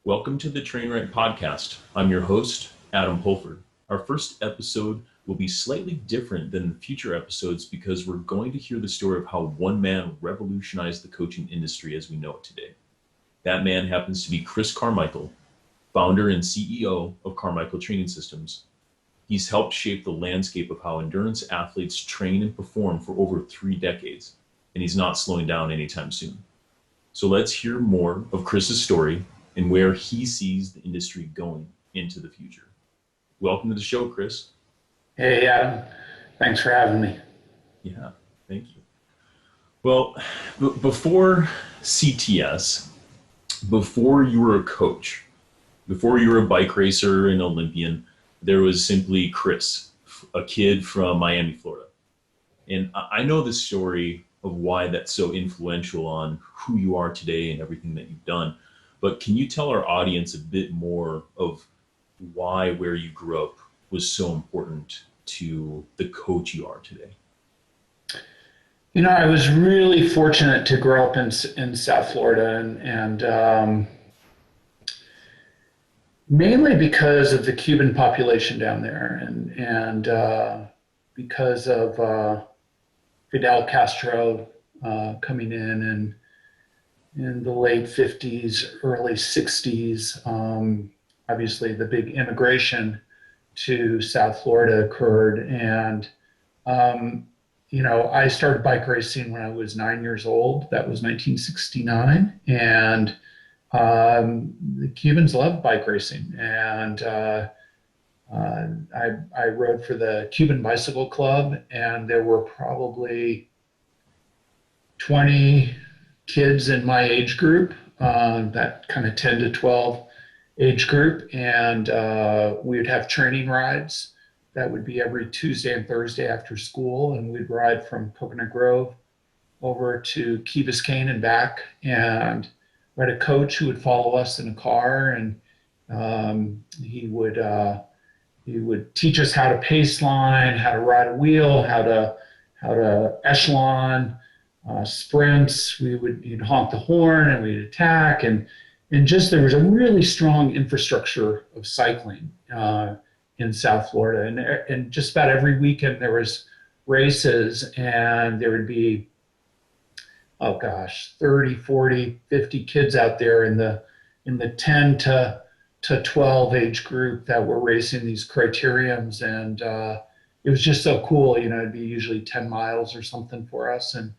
Welcome to the TrainRight podcast. I'm your host, Adam Pulford. Our first episode will be slightly different than future episodes because we're going to hear the story of how one man revolutionized the coaching industry as we know it today. That man happens to be Chris Carmichael, founder and CEO of Carmichael Training Systems. He's helped shape the landscape of how endurance athletes train and perform for over 3 decades, and he's not slowing down anytime soon. So let's hear more of Chris's story and where he sees the industry going into the future. Welcome to the show, Chris. Hey, Adam. Thanks for having me. Yeah, thank you. Well, before CTS, before you were a coach, before you were a bike racer and Olympian, there was simply Chris, a kid from Miami, Florida. And I know the story of why that's so influential on who you are today and everything that you've done. But can you tell our audience a bit more of why where you grew up was so important to the coach you are today? You know, I was really fortunate to grow up in South Florida, and mainly because of the Cuban population down there, and because of Fidel Castro coming in the late 50s, early 60s. Obviously, the big immigration to South Florida occurred. And, I started bike racing when I was 9 years old. That was 1969. And the Cubans loved bike racing. And I rode for the Cuban Bicycle Club, and there were probably 20 kids in my age group, that kind of 10 to 12 age group. And we would have training rides that would be every Tuesday and Thursday after school. And we'd ride from Coconut Grove over to Key Biscayne and back. And we had a coach who would follow us in a car, and he would teach us how to pace line, how to ride a wheel, how to echelon, sprints. He'd honk the horn and we'd attack, and just there was a really strong infrastructure of cycling in South Florida, and just about every weekend there was races, and there would be 30, 40, 50 kids out there in the 10 to 12 age group that were racing these criteriums, and it was just so cool. It'd be usually 10 miles or something for us, and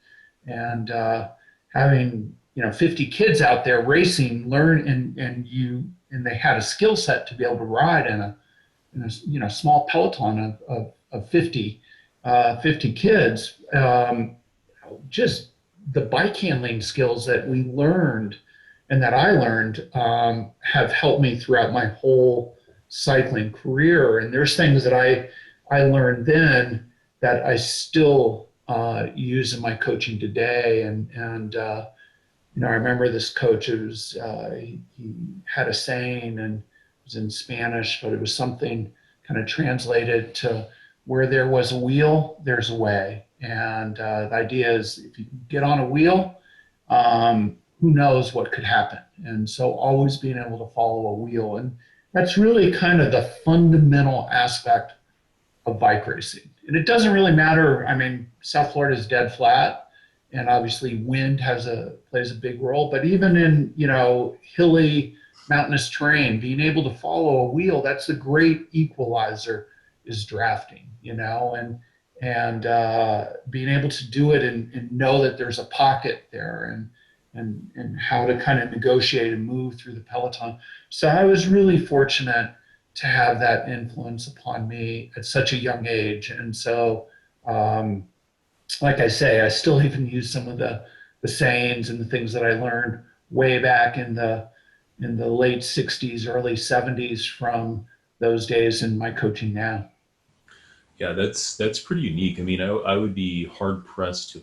having 50 kids out there racing, and they had a skill set to be able to ride in a small peloton of 50 kids. Just the bike handling skills that we learned and that I learned have helped me throughout my whole cycling career. And there's things that I learned then that I still use in my coaching today. And I remember this coach. He had a saying, and it was in Spanish, but it was something kind of translated to, where there was a wheel, there's a way. And the idea is, if you get on a wheel, who knows what could happen? And so always being able to follow a wheel. And that's really kind of the fundamental aspect of bike racing. And it doesn't really matter. I mean, South Florida is dead flat, and obviously wind plays a big role. But even in hilly, mountainous terrain, being able to follow a wheel, that's the great equalizer, is drafting. And being able to do it and know that there's a pocket there, and how to kind of negotiate and move through the peloton. So I was really fortunate to have that influence upon me at such a young age. And so, like I say, I still even use some of the sayings and the things that I learned way back in the late 60s, early 70s from those days in my coaching now. Yeah, that's pretty unique. I mean, I would be hard pressed to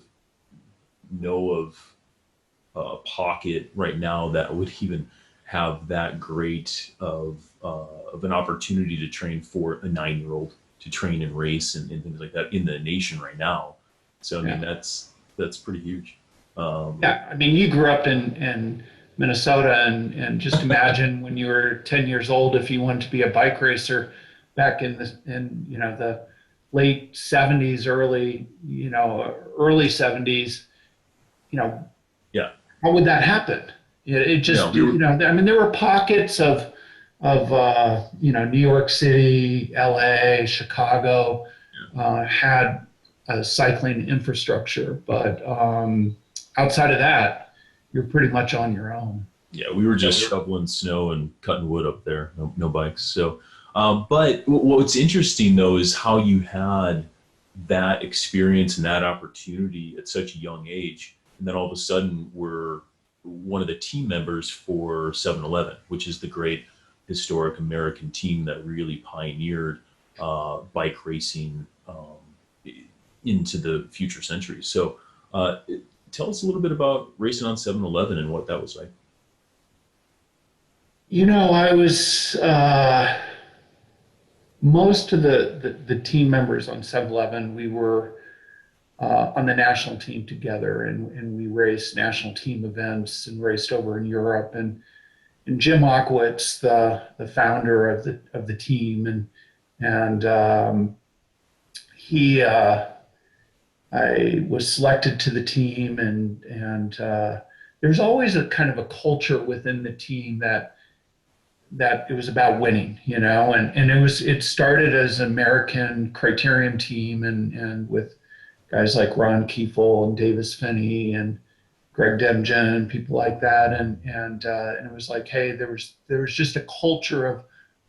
know of a pocket right now that would even have that great of an opportunity to train for a 9-year-old to train and race and things like that in the nation right now. So I mean, that's pretty huge. Yeah, I mean, you grew up in Minnesota, and just imagine when you were 10 years old, if you wanted to be a bike racer back in the late 70s, early 70s, you know, Yeah. how would that happen? It No, just, I mean, there were pockets of New York City, LA, Chicago, had a cycling infrastructure, but outside of that, you're pretty much on your own. yeah, we were just shoveling snow and cutting wood up there. No, no bikes. So, but what's interesting though is how you had that experience and that opportunity at such a young age, and then all of a sudden we're one of the team members for 7-Eleven, which is the great historic American team that really pioneered bike racing into the future centuries. So, tell us a little bit about racing on 7-Eleven and what that was like. I was most of the team members on 7-Eleven, we were on the national team together, and we raced national team events and raced over in Europe. And Jim Ockowitz, the founder of the team, and he I was selected to the team, and there's always a kind of a culture within the team that it was about winning, and it started as an American criterium team, and with guys like Ron Kiefel and Davis Finney and Greg Demjen and people like that, and it was like, hey, there was just a culture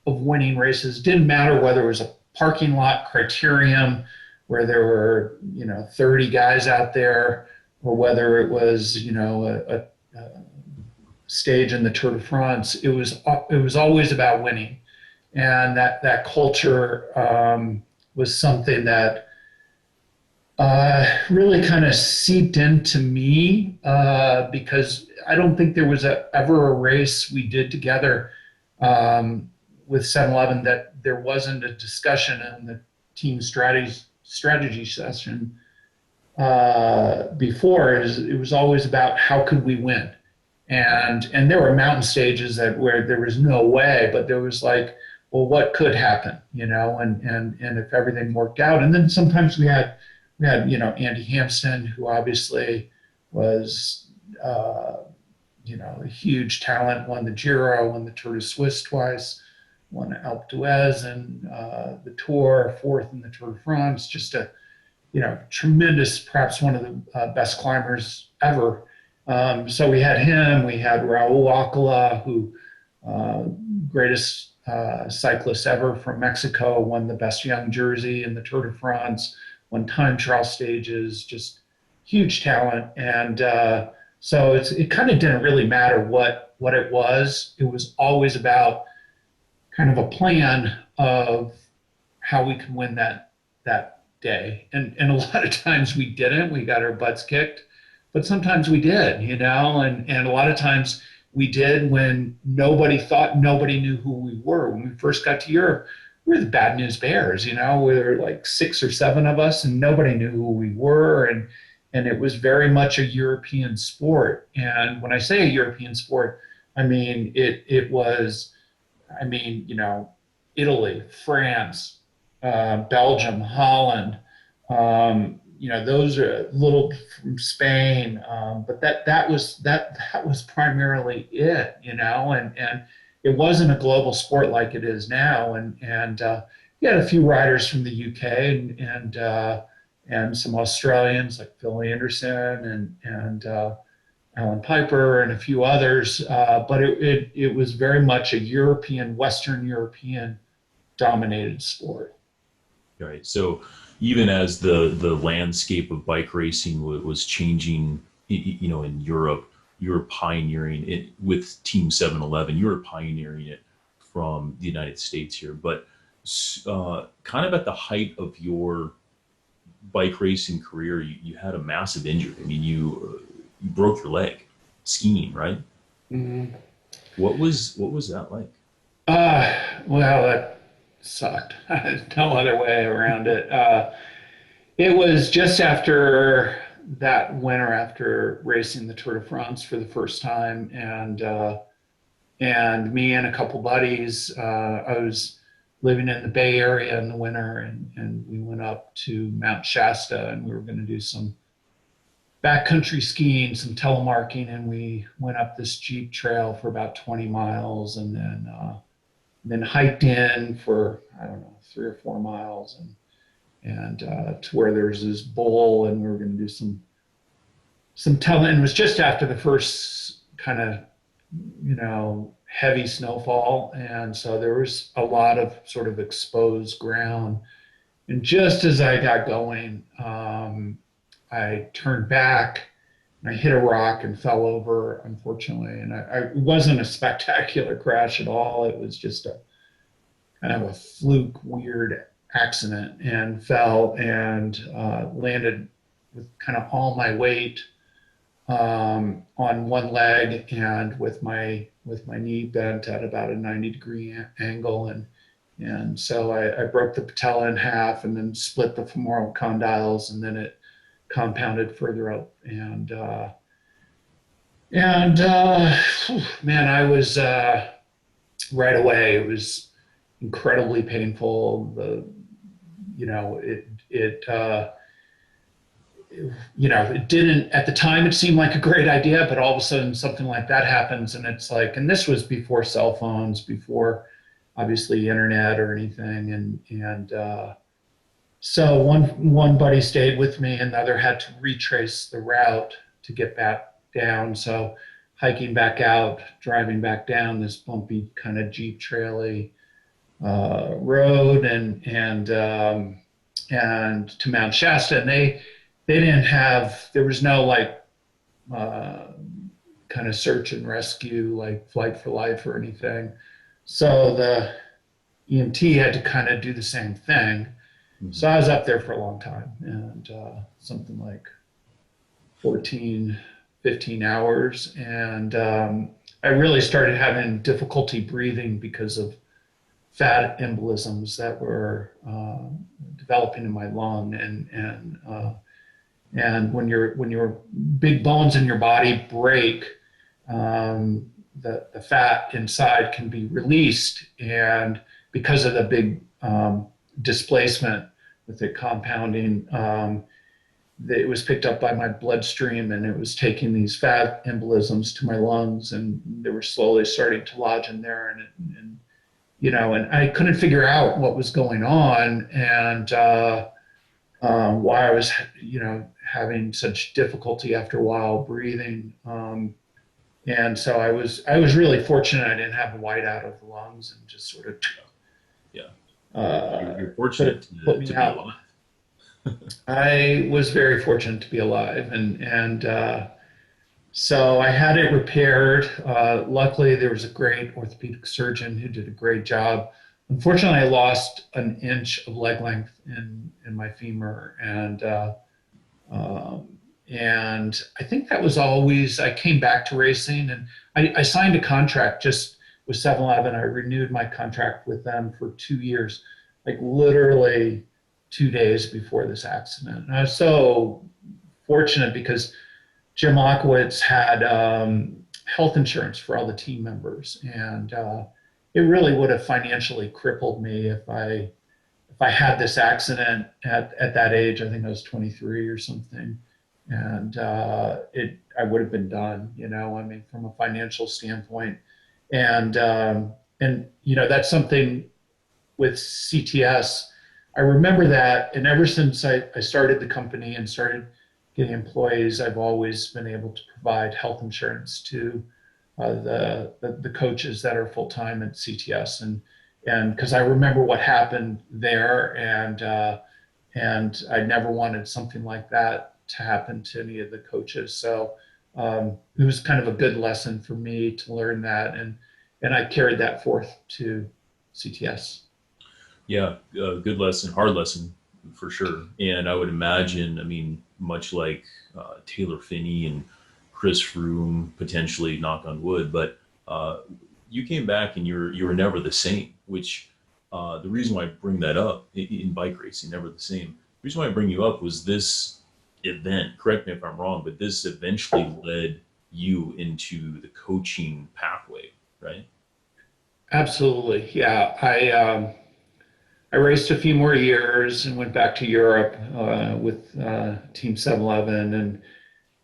of winning races. Didn't matter whether it was a parking lot criterium where there were 30 guys out there, or whether it was a stage in the Tour de France. It was always about winning, and that culture was something that really kind of seeped into me, because I don't think there was ever a race we did together with 7-Eleven that there wasn't a discussion in the team strategy session before. It was always about how could we win, and there were mountain stages where there was no way, but there was like, well, what could happen, and if everything worked out. And then sometimes we had Andy Hampsten, who obviously was a huge talent, won the Giro, won the Tour de Suisse twice, won Alpe d'Huez and the Tour, fourth in the Tour de France. Just a tremendous, perhaps one of the best climbers ever. So we had him. We had Raul Alcala, who greatest cyclist ever from Mexico, won the best young jersey in the Tour de France, won time trial stages, just huge talent. And so it kind of didn't really matter what it was. It was always about kind of a plan of how we could win that day. And a lot of times we didn't. We got our butts kicked, but sometimes we did, and a lot of times we did when nobody knew who we were. When we first got to Europe, we were the Bad News Bears, we were like 6 or 7 of us, and nobody knew who we were. And it was very much a European sport. And when I say a European sport, I mean, it was, Italy, France, Belgium, Holland, those are a little from Spain, but that was primarily it, and it wasn't a global sport like it is now. And you had a few riders from the UK and some Australians like Phil Anderson and Alan Piper and a few others, but it was very much a Western European dominated sport. Right. So even as the landscape of bike racing was changing, in Europe, you were pioneering it with Team 7-Eleven. You were pioneering it from the United States here, but kind of at the height of your bike racing career, you had a massive injury. I mean, you broke your leg skiing, right? Mm-hmm. What was that like? Well, that sucked. No other way around it. It was just after that winter after racing the Tour de France for the first time, and me and a couple buddies, I was living in the Bay Area in the winter, and we went up to Mount Shasta, and we were going to do some backcountry skiing, some telemarking, and we went up this Jeep trail for about 20 miles, and then hiked in for, I don't know, 3 or 4 miles, and to where there's this bowl, and we were going to do some tele. And it was just after the first kind of, heavy snowfall, and so there was a lot of sort of exposed ground. And just as I got going, I turned back and I hit a rock and fell over, unfortunately. And it wasn't a spectacular crash at all. It was just a kind of a fluke, weird accident, and fell and landed with kind of all my weight on one leg, and with my knee bent at about a 90-degree angle, and so I broke the patella in half, and then split the femoral condyles, and then it compounded further up, and man, I was right away. It was incredibly painful. It didn't, at the time, it seemed like a great idea, but all of a sudden something like that happens, and it's like, and this was before cell phones, before obviously internet or anything. And so one buddy stayed with me, and the other had to retrace the route to get back down. So hiking back out, driving back down this bumpy kind of Jeep traily road, and to Mount Shasta, and they didn't have, there was no like kind of search and rescue, like Flight for Life or anything. So the EMT had to kind of do the same thing. Mm-hmm. So I was up there for a long time, and something like 14, 15 hours. And I really started having difficulty breathing because of fat embolisms that were developing in my lung, and when your big bones in your body break, the fat inside can be released, and because of the big displacement with it compounding, it was picked up by my bloodstream, and it was taking these fat embolisms to my lungs, and they were slowly starting to lodge in there, and I couldn't figure out what was going on, and why I was, having such difficulty after a while breathing. And so I was really fortunate I didn't have a whiteout of the lungs, and just sort of, you're fortunate to be alive. I was very fortunate to be alive, and so I had it repaired. Luckily, there was a great orthopedic surgeon who did a great job. Unfortunately, I lost an inch of leg length in my femur, and I think that was always, I came back to racing, and I signed a contract just with 7-Eleven. I renewed my contract with them for 2 years, like literally 2 days before this accident. And I was so fortunate because Jim Ockowitz had health insurance for all the team members, and it really would have financially crippled me if I had this accident at that age. I think I was 23 or something, and I would have been done, from a financial standpoint. And that's something with CTS. I remember that, and ever since I started the company and started getting employees, I've always been able to provide health insurance to the coaches that are full-time at CTS, and because I remember what happened there, and I never wanted something like that to happen to any of the coaches. So it was kind of a good lesson for me to learn that, and I carried that forth to CTS. Yeah, good lesson, hard lesson for sure. And I would imagine, much like Taylor Phinney and Chris Froome, potentially, knock on wood, but you came back and you were never the same, which the reason why I bring that up in bike racing, never the same. The reason why I bring you up was this event, correct me if I'm wrong, but this eventually led you into the coaching pathway, right? Absolutely. Yeah. I raced a few more years and went back to Europe with Team 711,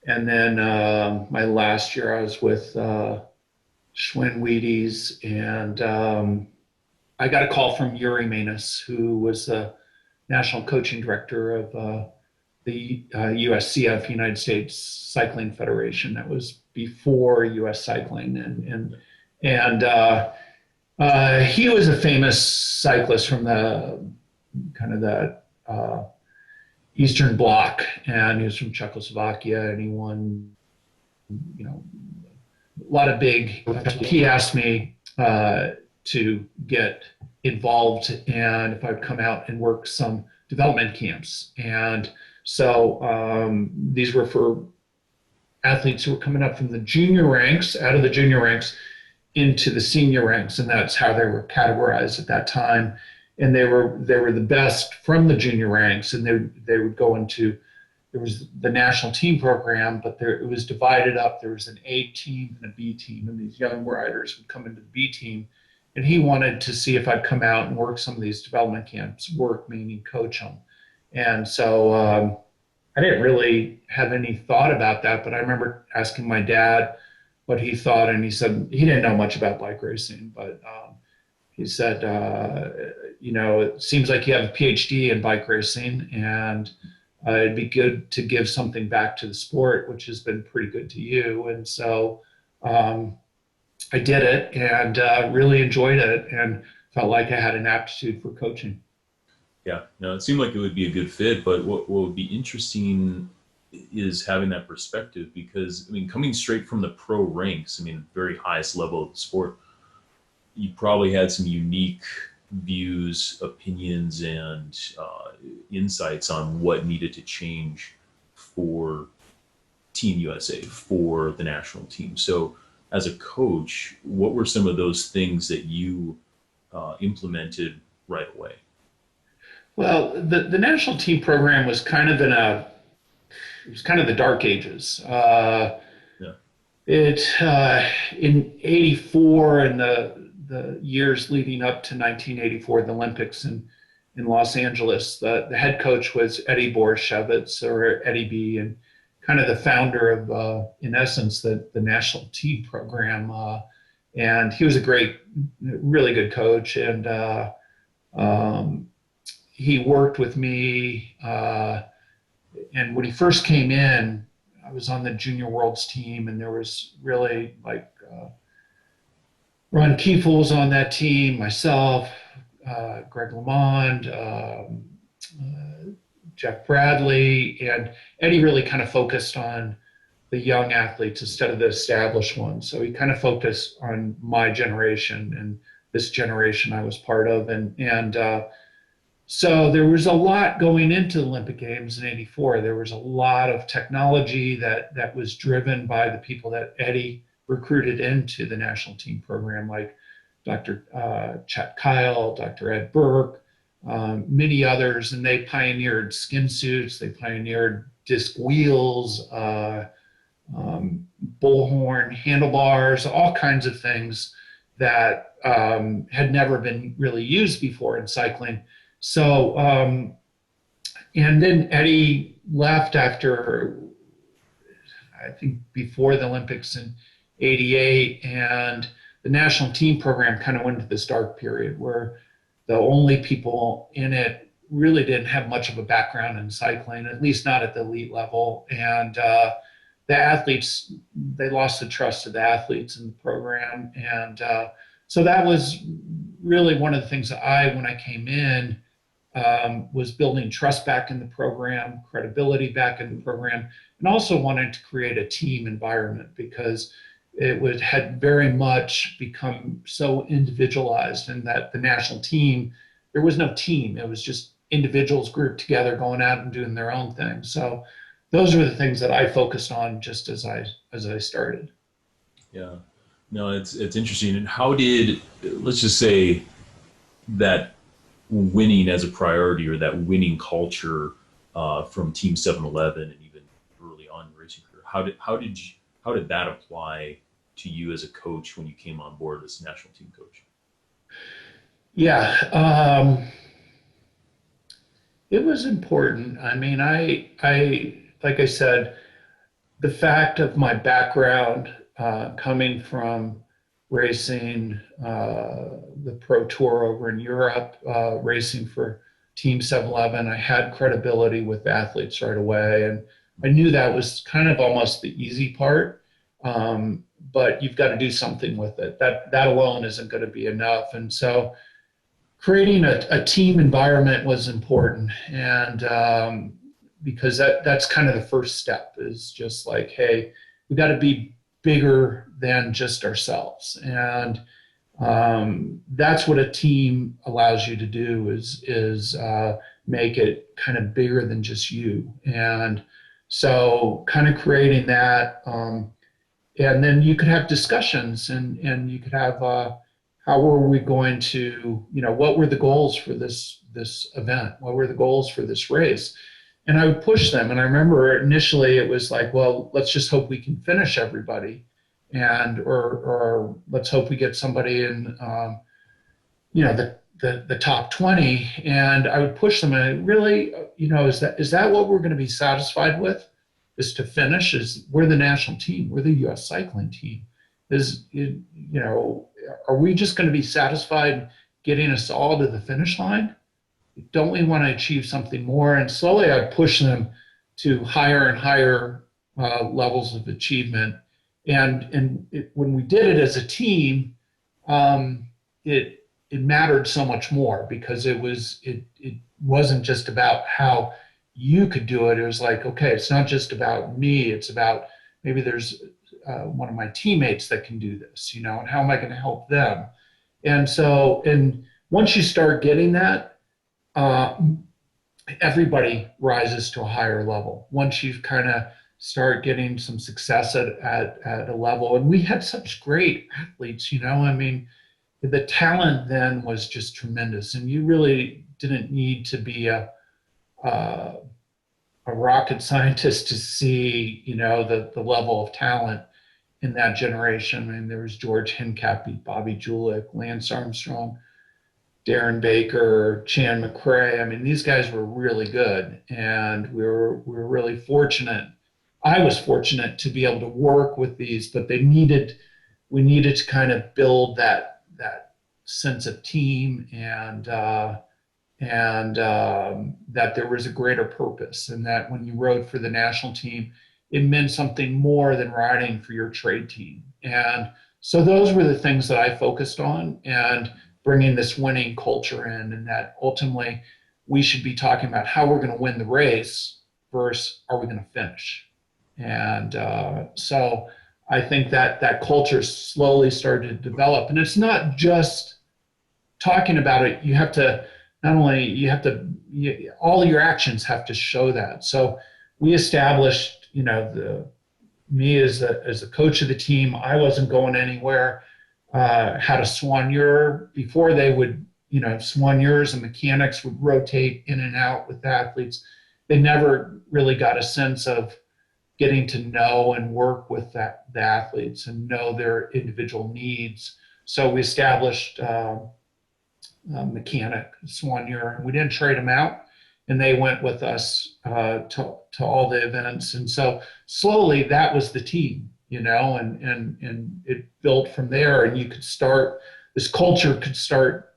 and then my last year I was with Schwinn Wheaties, and I got a call from Yuri Manus, who was the national coaching director of the USCF, United States Cycling Federation. That was before US Cycling, and he was a famous cyclist from the kind of the Eastern Bloc, and he was from Czechoslovakia, and he won, you know, a lot of big. He asked me to get involved, and if I'd come out and work some development camps, and so these were for athletes who were coming up from the junior ranks, out of the junior ranks into the senior ranks, and that's how they were categorized at that time. And they were the best from the junior ranks, and they would go into, there was the national team program, but it was divided up. There was an A team and a B team, and these young riders would come into the B team. And he wanted to see if I'd come out and work some of these development camps, work meaning coach them. And so I didn't really have any thought about that, but I remember asking my dad what he thought, and he said he didn't know much about bike racing, but he said, it seems like you have a PhD in bike racing, and it'd be good to give something back to the sport, which has been pretty good to you. And so I did it, and really enjoyed it, and felt like I had an aptitude for coaching. Yeah, no, it seemed like it would be a good fit, but what would be interesting is having that perspective, because I mean, coming straight from the pro ranks, I mean, very highest level of the sport, you probably had some unique views, opinions, and insights on what needed to change for Team USA, for the national team. So as a coach, what were some of those things that you implemented right away? Well, the national team program was kind of it was kind of the dark ages. Yeah. It in '84 and the years leading up to 1984, the Olympics in Los Angeles, the head coach was Eddie Borshevitz, or Eddie B, and kind of the founder of, in essence, the national team program. And he was a really good coach, and he worked with me. And when he first came in, I was on the Junior Worlds team, and there was really like Ron Kiefel was on that team, myself, Greg LeMond, Jeff Bradley, and Eddie really kind of focused on the young athletes instead of the established ones. So he kind of focused on my generation and this generation I was part of, and so there was a lot going into the Olympic Games in '84. There was a lot of technology that was driven by the people that Eddie recruited into the national team program, like Dr. Chet Kyle, Dr. Ed Burke, many others, and they pioneered skin suits, they pioneered disc wheels, bullhorn handlebars, all kinds of things that had never been really used before in cycling. So, and then Eddie left after, I think, before the Olympics in '88, and the national team program kind of went into this dark period where the only people in it really didn't have much of a background in cycling, at least not at the elite level. And the athletes, they lost the trust of the athletes in the program. And so that was really one of the things that when I came in, was building trust back in the program, credibility back in the program, and also wanted to create a team environment, because had very much become so individualized, and that the national team, there was no team. It was just individuals grouped together going out and doing their own thing. So those were the things that I focused on just as I started. Yeah, no, it's interesting. And how did, let's just say, that winning as a priority, or that winning culture from Team 711 and even how did that apply to you as a coach when you came on board as national team coach? Yeah, it was important. I mean, like I said, the fact of my background coming from racing the Pro Tour over in Europe, racing for Team 711, I had credibility with athletes right away. And I knew that was kind of almost the easy part, but you've got to do something with it. That alone isn't going to be enough. And so creating a team environment was important. And because that's kind of the first step is just like, hey, we got to be bigger than just ourselves. And that's what a team allows you to do is make it kind of bigger than just you. And so kind of creating that, and then you could have discussions and you could have, how were we going to, what were the goals for this event? What were the goals for this race? And I would push them. And I remember initially it was like, well, let's just hope we can finish everybody, and or let's hope we get somebody in, the top 20. And I would push them. And I really, is that what we're going to be satisfied with? Is to finish? Is we're the national team? We're the U.S. cycling team. Are we just going to be satisfied getting us all to the finish line? Don't we want to achieve something more? And slowly I'd push them to higher and higher levels of achievement. And when we did it as a team, it mattered so much more because it wasn't just about how you could do it. It was like, okay, it's not just about me. It's about maybe there's one of my teammates that can do this, and how am I going to help them? And so, and once you start getting that, everybody rises to a higher level. Once you kind of start getting some success at a level, and we had such great athletes, I mean, the talent then was just tremendous, and you really didn't need to be a rocket scientist to see, the level of talent in that generation. I mean, there was George Hincapie, Bobby Julich, Lance Armstrong, Darren Baker, Chan McRae. I mean, these guys were really good, and we were really fortunate. I was fortunate to be able to work with these, but we needed to kind of build that sense of team and that there was a greater purpose, and that when you rode for the national team, it meant something more than riding for your trade team. And so those were the things that I focused on, and bringing this winning culture in, and that ultimately we should be talking about how we're going to win the race versus are we going to finish. And so I think that culture slowly started to develop. And it's not just talking about it. You have to, all your actions have to show that. So we established, me as a coach of the team, I wasn't going anywhere. Had a soigneur before they would, soigneurs and mechanics would rotate in and out with athletes. They never really got a sense of getting to know and work with the athletes and know their individual needs. So we established a mechanic, soigneur. We didn't trade them out, and they went with us to all the events. And so slowly that was the team, and it built from there. And you could start, this culture could start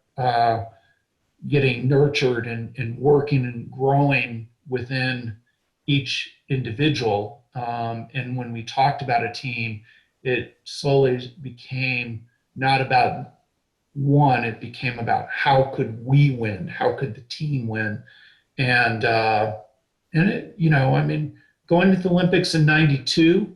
getting nurtured and working and growing within each individual. And when we talked about a team, it slowly became not about one, it became about how could we win? How could the team win? And it, I mean, going to the Olympics in '92,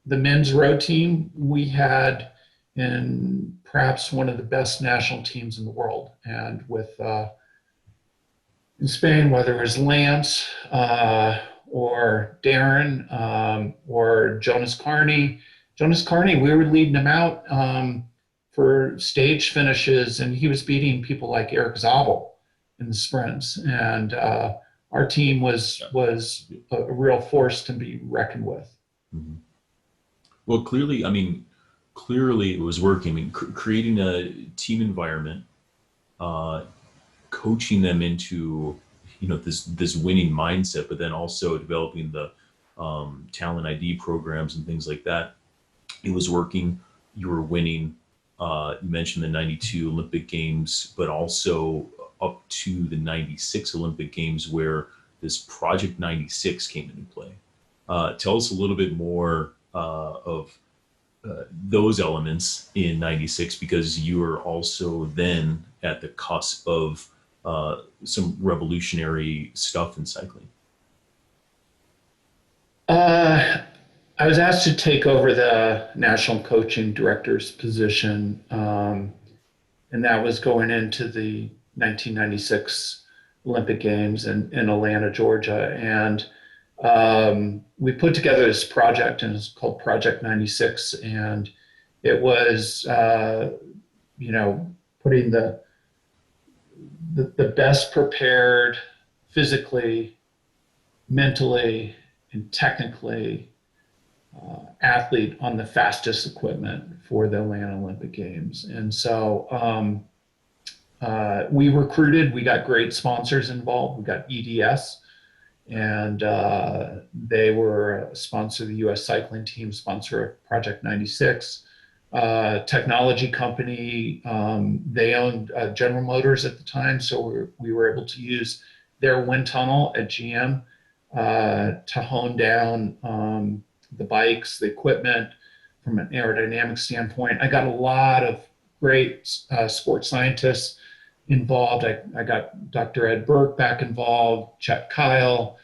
the men's row team, we had in perhaps one of the best national teams in the world. And with in Spain, whether it was Lance or Darren or Jonas Carney, we were leading him out for stage finishes, and he was beating people like Eric Zabel in the sprints. And our team was a real force to be reckoned with. Mhm. Well, clearly, I mean, clearly it was working. I mean, creating a team environment, uh, coaching them into, this winning mindset, but then also developing the talent ID programs and things like that. It was working. You were winning. You mentioned the '92 Olympic Games, but also up to the '96 Olympic Games, where this Project '96 came into play. Tell us a little bit more of those elements in '96, because you were also then at the cusp of some revolutionary stuff in cycling. Uh, I was asked to take over the national coaching director's position, and that was going into the 1996 Olympic Games in Atlanta, Georgia. And we put together this project, and it's called Project 96. And it was, putting the best prepared physically, mentally, and technically athlete on the fastest equipment for the Atlanta Olympic Games. And so we recruited, we got great sponsors involved. We got EDS, and they were a sponsor of the US cycling team, sponsor of Project 96. Technology company, they owned General Motors at the time, so we were able to use their wind tunnel at GM to hone down the bikes, the equipment from an aerodynamic standpoint. I got a lot of great sports scientists involved. I got Dr. Ed Burke back involved, Chet Kyle,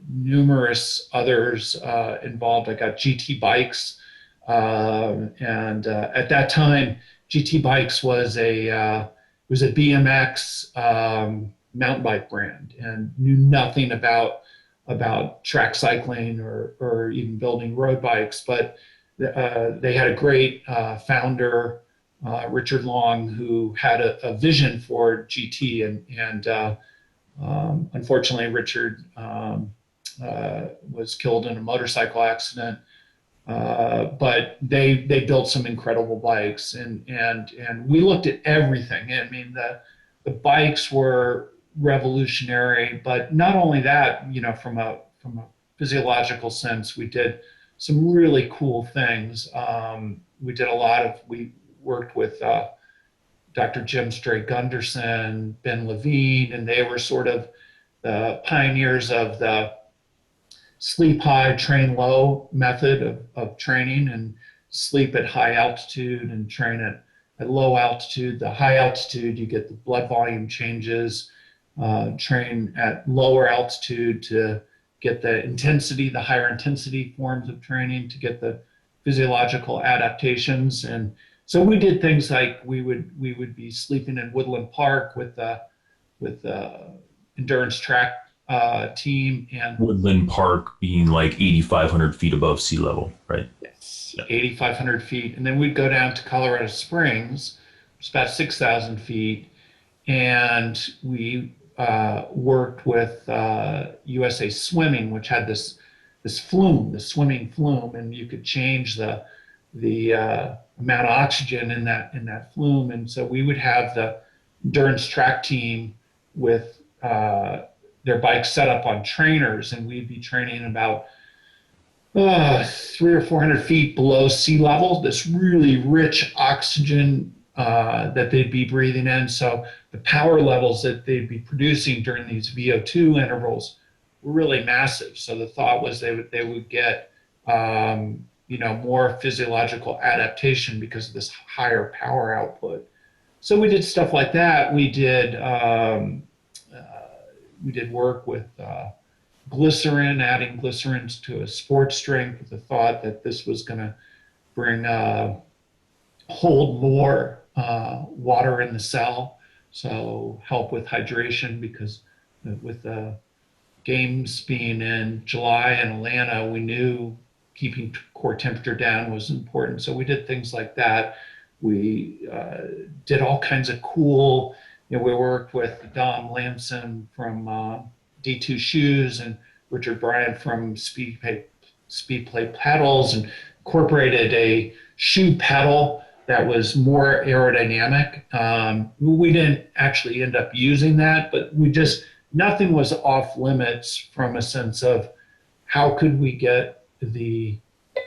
numerous others involved. I got GT Bikes, and at that time, GT Bikes was a BMX mountain bike brand, and knew nothing about track cycling or even building road bikes. But they had a great founder, Richard Long, who had a vision for GT, and unfortunately, Richard was killed in a motorcycle accident. But they built some incredible bikes, and we looked at everything. I mean, the bikes were revolutionary, but not only that, from a physiological sense, we did some really cool things. We worked with Dr. Jim Stray Gunderson, Ben Levine, and they were sort of the pioneers of the sleep high, train low method of training, and sleep at high altitude and train at low altitude. The high altitude, you get the blood volume changes, train at lower altitude to get the intensity, the higher intensity forms of training to get the physiological adaptations. And so we did things like we would be sleeping in Woodland Park with endurance track team, and Woodland Park being like 8,500 feet above sea level, right? yes, Yeah. 8,500 feet. And then we'd go down to Colorado Springs, it's about 6,000 feet, and we worked with USA Swimming, which had this flume, the swimming flume, and you could change the amount of oxygen in that flume. And so we would have the endurance track team with their bikes set up on trainers, and we'd be training about 300 or 400 feet below sea level, this really rich oxygen that they'd be breathing in. So the power levels that they'd be producing during these VO2 intervals were really massive. So the thought was they would get more physiological adaptation because of this higher power output. So we did stuff like that. We did work with glycerin, adding glycerins to a sports drink with the thought that this was going to hold more water in the cell, so help with hydration, because with the games being in July in Atlanta, we knew keeping core temperature down was important. So we did things like that. We did all kinds of cool, we worked with Dom Lamson from D2 Shoes, and Richard Bryant from Speed Play Pedals, and incorporated a shoe pedal that was more aerodynamic. We didn't actually end up using that, but nothing was off limits from a sense of how could we get the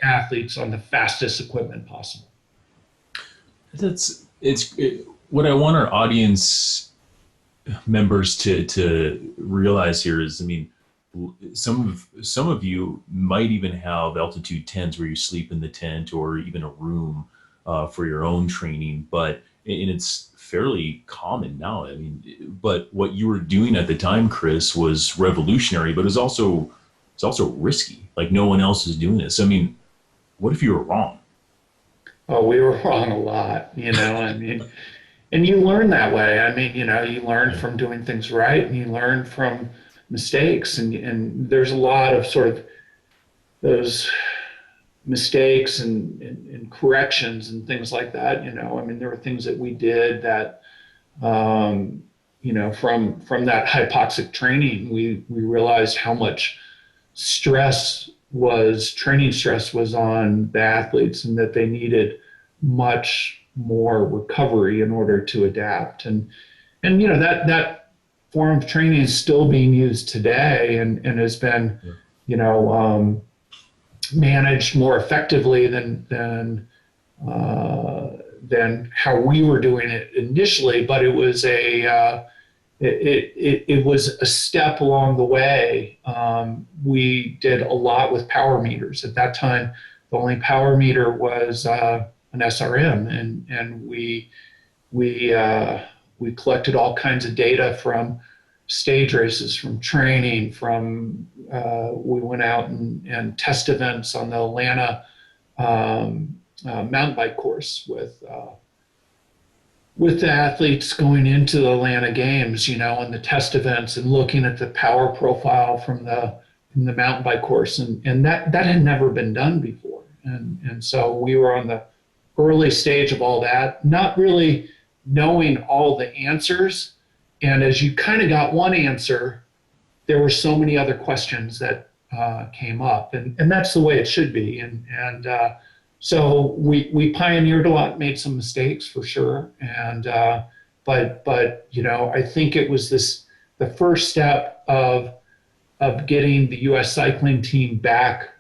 athletes on the fastest equipment possible. What I want our audience members to realize here is, I mean, some of you might even have altitude tents where you sleep in the tent or even a room for your own training, and it's fairly common now. I mean, but what you were doing at the time, Chris, was revolutionary, but it's also risky. Like no one else is doing this. I mean, what if you were wrong? Oh, we were wrong a lot, I mean, and you learn that way. I mean, you learn from doing things right, and you learn from mistakes, and there's a lot of sort of those mistakes and corrections and things like that. I mean, there were things that we did that, from that hypoxic training, we realized how much training stress was on the athletes, and that they needed much more recovery in order to adapt. And that form of training is still being used today, and has been, managed more effectively than how we were doing it initially. But it was it was a step along the way. We did a lot with power meters. At that time, the only power meter was an SRM, and we collected all kinds of data from stage races, from training, we went out and test events on the Atlanta mountain bike course with the athletes going into the Atlanta games, and the test events, and looking at the power profile from the mountain bike course, and that had never been done before, and so we were on the early stage of all that, not really knowing all the answers. And as you kind of got one answer, there were so many other questions that came up, and that's the way it should be. And so we pioneered a lot, made some mistakes for sure, and but I think it was the first step of getting the U.S. cycling team back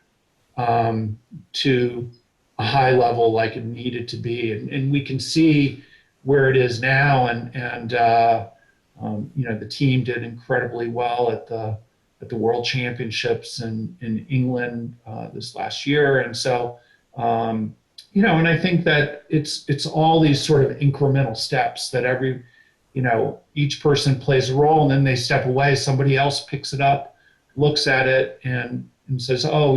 to a high level like it needed to be, and we can see where it is now, and the team did incredibly well at the World Championships in England this last year, and so and I think that it's all these sort of incremental steps that each person plays a role, and then they step away, somebody else picks it up, looks at it, and says, oh,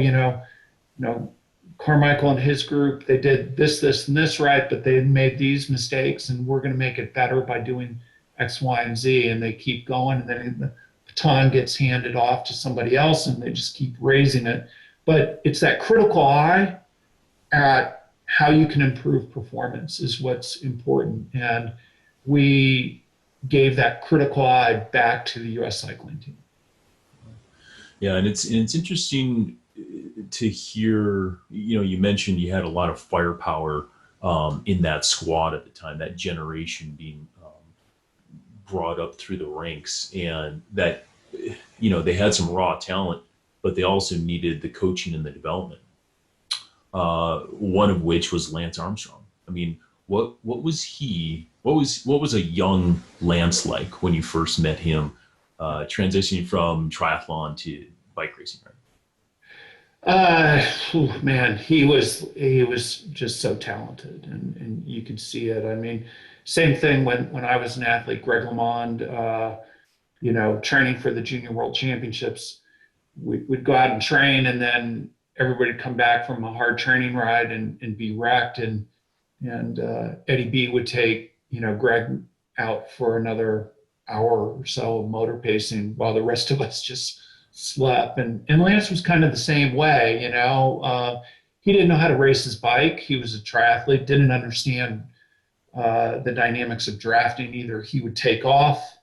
Carmichael and his group, they did this, and this right, but they made these mistakes, and we're going to make it better by doing X, Y, and Z, and they keep going, and then the baton gets handed off to somebody else, and they just keep raising it. But it's that critical eye at how you can improve performance is what's important, and we gave that critical eye back to the U.S. cycling team. Yeah, and it's interesting to hear. You mentioned you had a lot of firepower in that squad at the time, that generation being brought up through the ranks, and that they had some raw talent, but they also needed the coaching and the development. One of which was Lance Armstrong. I mean, what was a young Lance like when you first met him, transitioning from triathlon to bike racing, right? Man, he was just so talented, and you could see it. I mean, same thing when I was an athlete, Greg LeMond, training for the Junior World Championships, we'd go out and train, and then everybody would come back from a hard training ride and be wrecked, and Eddie B would take Greg out for another hour or so of motor pacing while the rest of us just slept. And Lance was kind of the same way. He didn't know how to race his bike. He was a triathlete, didn't understand the dynamics of drafting either. He would take off,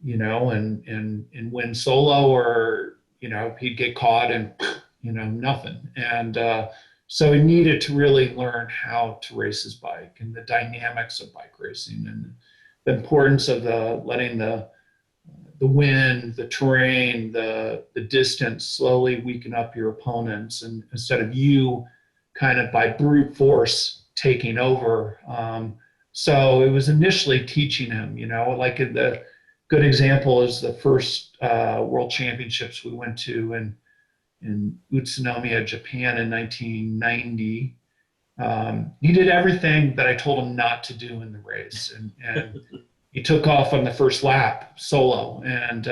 and win solo, or, he'd get caught and, nothing. And so he needed to really learn how to race his bike and the dynamics of bike racing, and the importance of letting the wind, the terrain, the distance slowly weaken up your opponents, and instead of you kind of by brute force taking over. So it was initially teaching him, like the good example is the first World Championships we went to in Utsunomiya, Japan in 1990. He did everything that I told him not to do in the race, and he took off on the first lap solo, and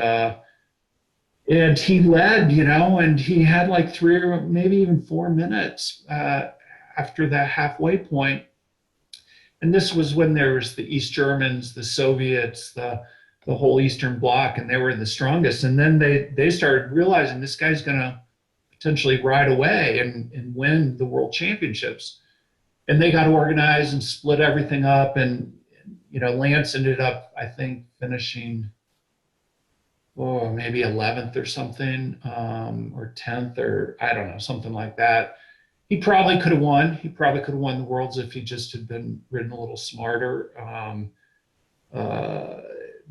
he led, and he had like 3 or maybe even 4 minutes after that halfway point. And this was when there was the East Germans, the Soviets, the whole Eastern Bloc, and they were the strongest. And then they started realizing this guy's going to potentially ride away and win the World Championships. And they got organized and split everything up, and Lance ended up, I think, finishing, maybe 11th or something, or 10th, or I don't know, something like that. He probably could have won. He probably could have won the Worlds if he just had been ridden a little smarter.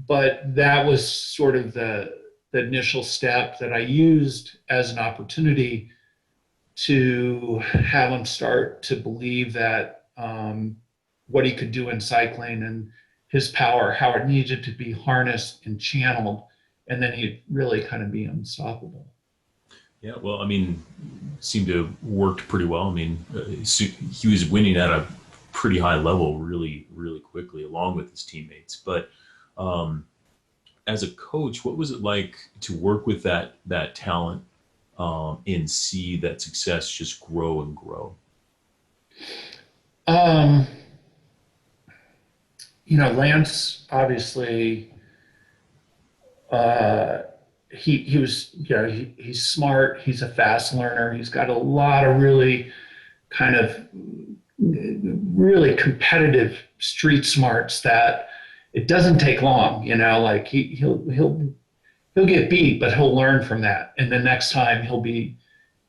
But that was sort of the initial step that I used as an opportunity to have him start to believe that what he could do in cycling and his power, how it needed to be harnessed and channeled, and then he'd really kind of be unstoppable. Yeah, well, I mean, seemed to have worked pretty well. I mean, he was winning at a pretty high level really, really quickly, along with his teammates. But as a coach, what was it like to work with that talent and see that success just grow and grow? Lance, obviously, he was, he's smart. He's a fast learner. He's got a lot of really kind of really competitive street smarts that it doesn't take long, like he'll get beat, but he'll learn from that. And the next time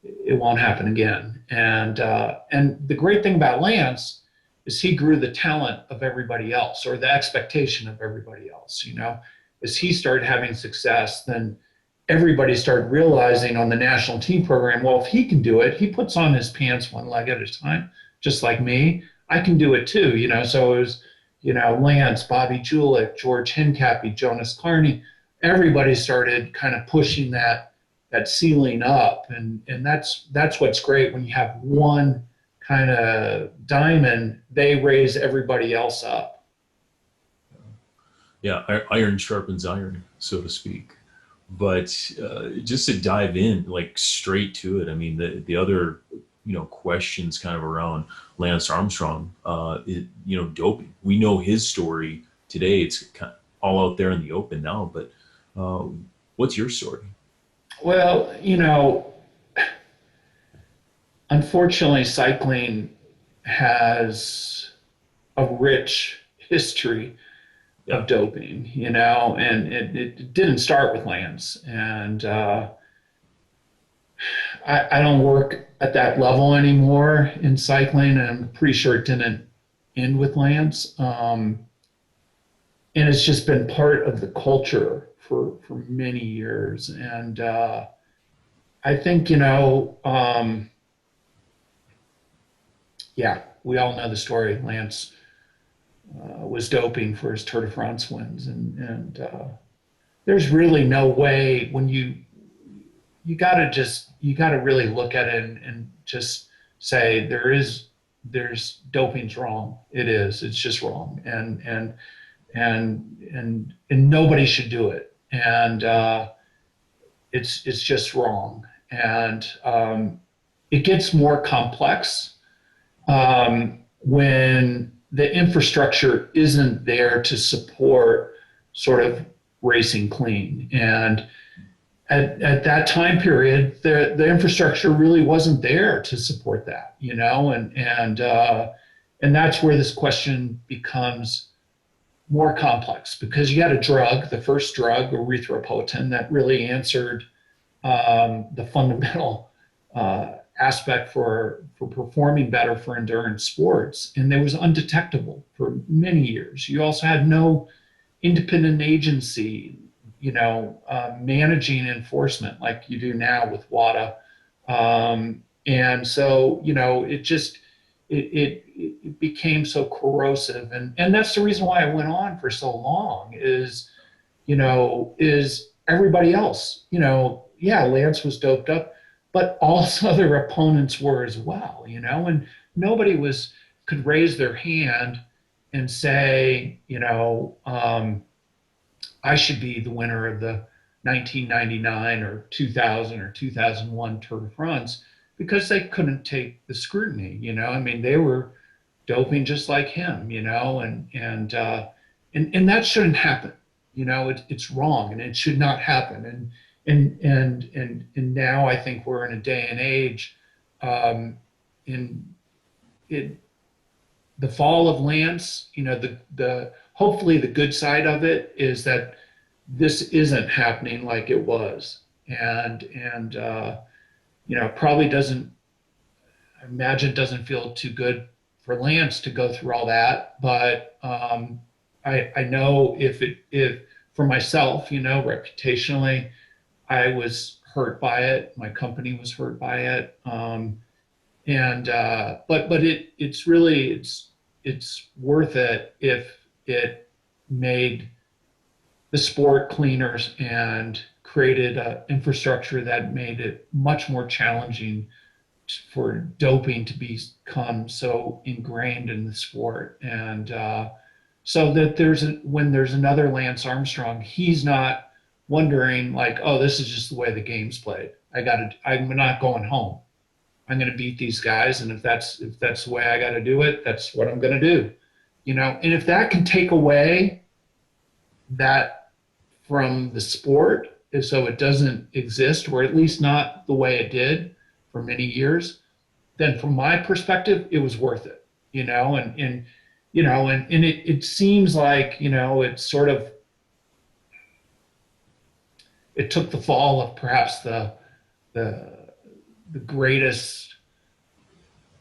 it won't happen again. And the great thing about Lance is he grew the talent of everybody else, or the expectation of everybody else. As he started having success, then everybody started realizing on the national team program, well, if he can do it, he puts on his pants one leg at a time, just like me. I can do it too. So it was, Lance, Bobby Julich, George Hincapie, Jonas Clarney, everybody started kind of pushing that ceiling up. And that's what's great when you have one kind of diamond, they raise everybody else up. Yeah, iron sharpens iron, so to speak. But just to dive in, like straight to it, I mean, the other, questions kind of around Lance Armstrong, doping. We know his story today. It's kind of all out there in the open now, but what's your story? Well, unfortunately, cycling has a rich history of doping, and it didn't start with Lance. And I don't work at that level anymore in cycling, and I'm pretty sure it didn't end with Lance. And it's just been part of the culture for many years. And I think, we all know the story. Lance was doping for his Tour de France wins, and there's really no way when you gotta really look at it and just say there's doping's wrong. It's just wrong, and nobody should do it, and it's just wrong. And it gets more complex when the infrastructure isn't there to support sort of racing clean. And at that time period, the infrastructure really wasn't there to support that, and that's where this question becomes more complex because you had a drug, the first drug, erythropoietin, that really answered the fundamental aspect for performing better for endurance sports, and it was undetectable for many years. You also had no independent agency, managing enforcement like you do now with WADA. And so, it became so corrosive. And that's the reason why it went on for so long is everybody else, yeah, Lance was doped up, but all his other opponents were as well, and nobody could raise their hand and say, I should be the winner of the 1999 or 2000 or 2001 Tour de France because they couldn't take the scrutiny. They were doping just like him, and that shouldn't happen. It's wrong and it should not happen. And now I think we're in a day and age, the fall of Lance, the hopefully the good side of it is that this isn't happening like it was. And probably doesn't, I imagine doesn't feel too good for Lance to go through all that. But I know if for myself, reputationally, I was hurt by it. My company was hurt by it. But it's really, it's worth it if it made the sport cleaner and created an infrastructure that made it much more challenging for doping to become so ingrained in the sport. And so that when there's another Lance Armstrong, he's not wondering like, oh, this is just the way the game's played. I'm not going home. I'm going to beat these guys. And if that's the way I got to do it, that's what I'm going to do, and if that can take away that from the sport, so it doesn't exist, or at least not the way it did for many years, then from my perspective, it was worth it, and it seems like, it's sort of, it took the fall of perhaps the greatest,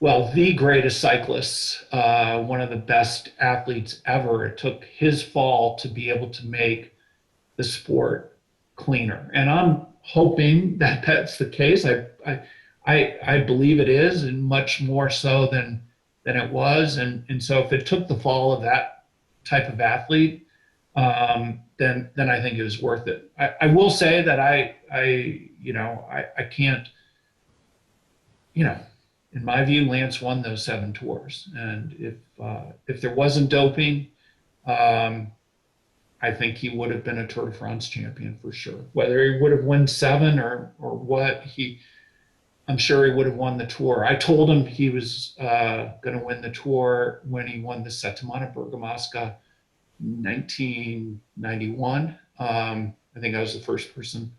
the greatest cyclists, one of the best athletes ever. It took his fall to be able to make the sport cleaner. And I'm hoping that that's the case. I believe it is, and much more so than it was. And so if it took the fall of that type of athlete, then I think it was worth it. I will say that I can't, in my view, Lance won those 7 tours. And if there wasn't doping, I think he would have been a Tour de France champion for sure. Whether he would have won 7 or what, I'm sure he would have won the Tour. I told him he was going to win the Tour when he won the Settimana Bergamasca 1991. I think I was the first person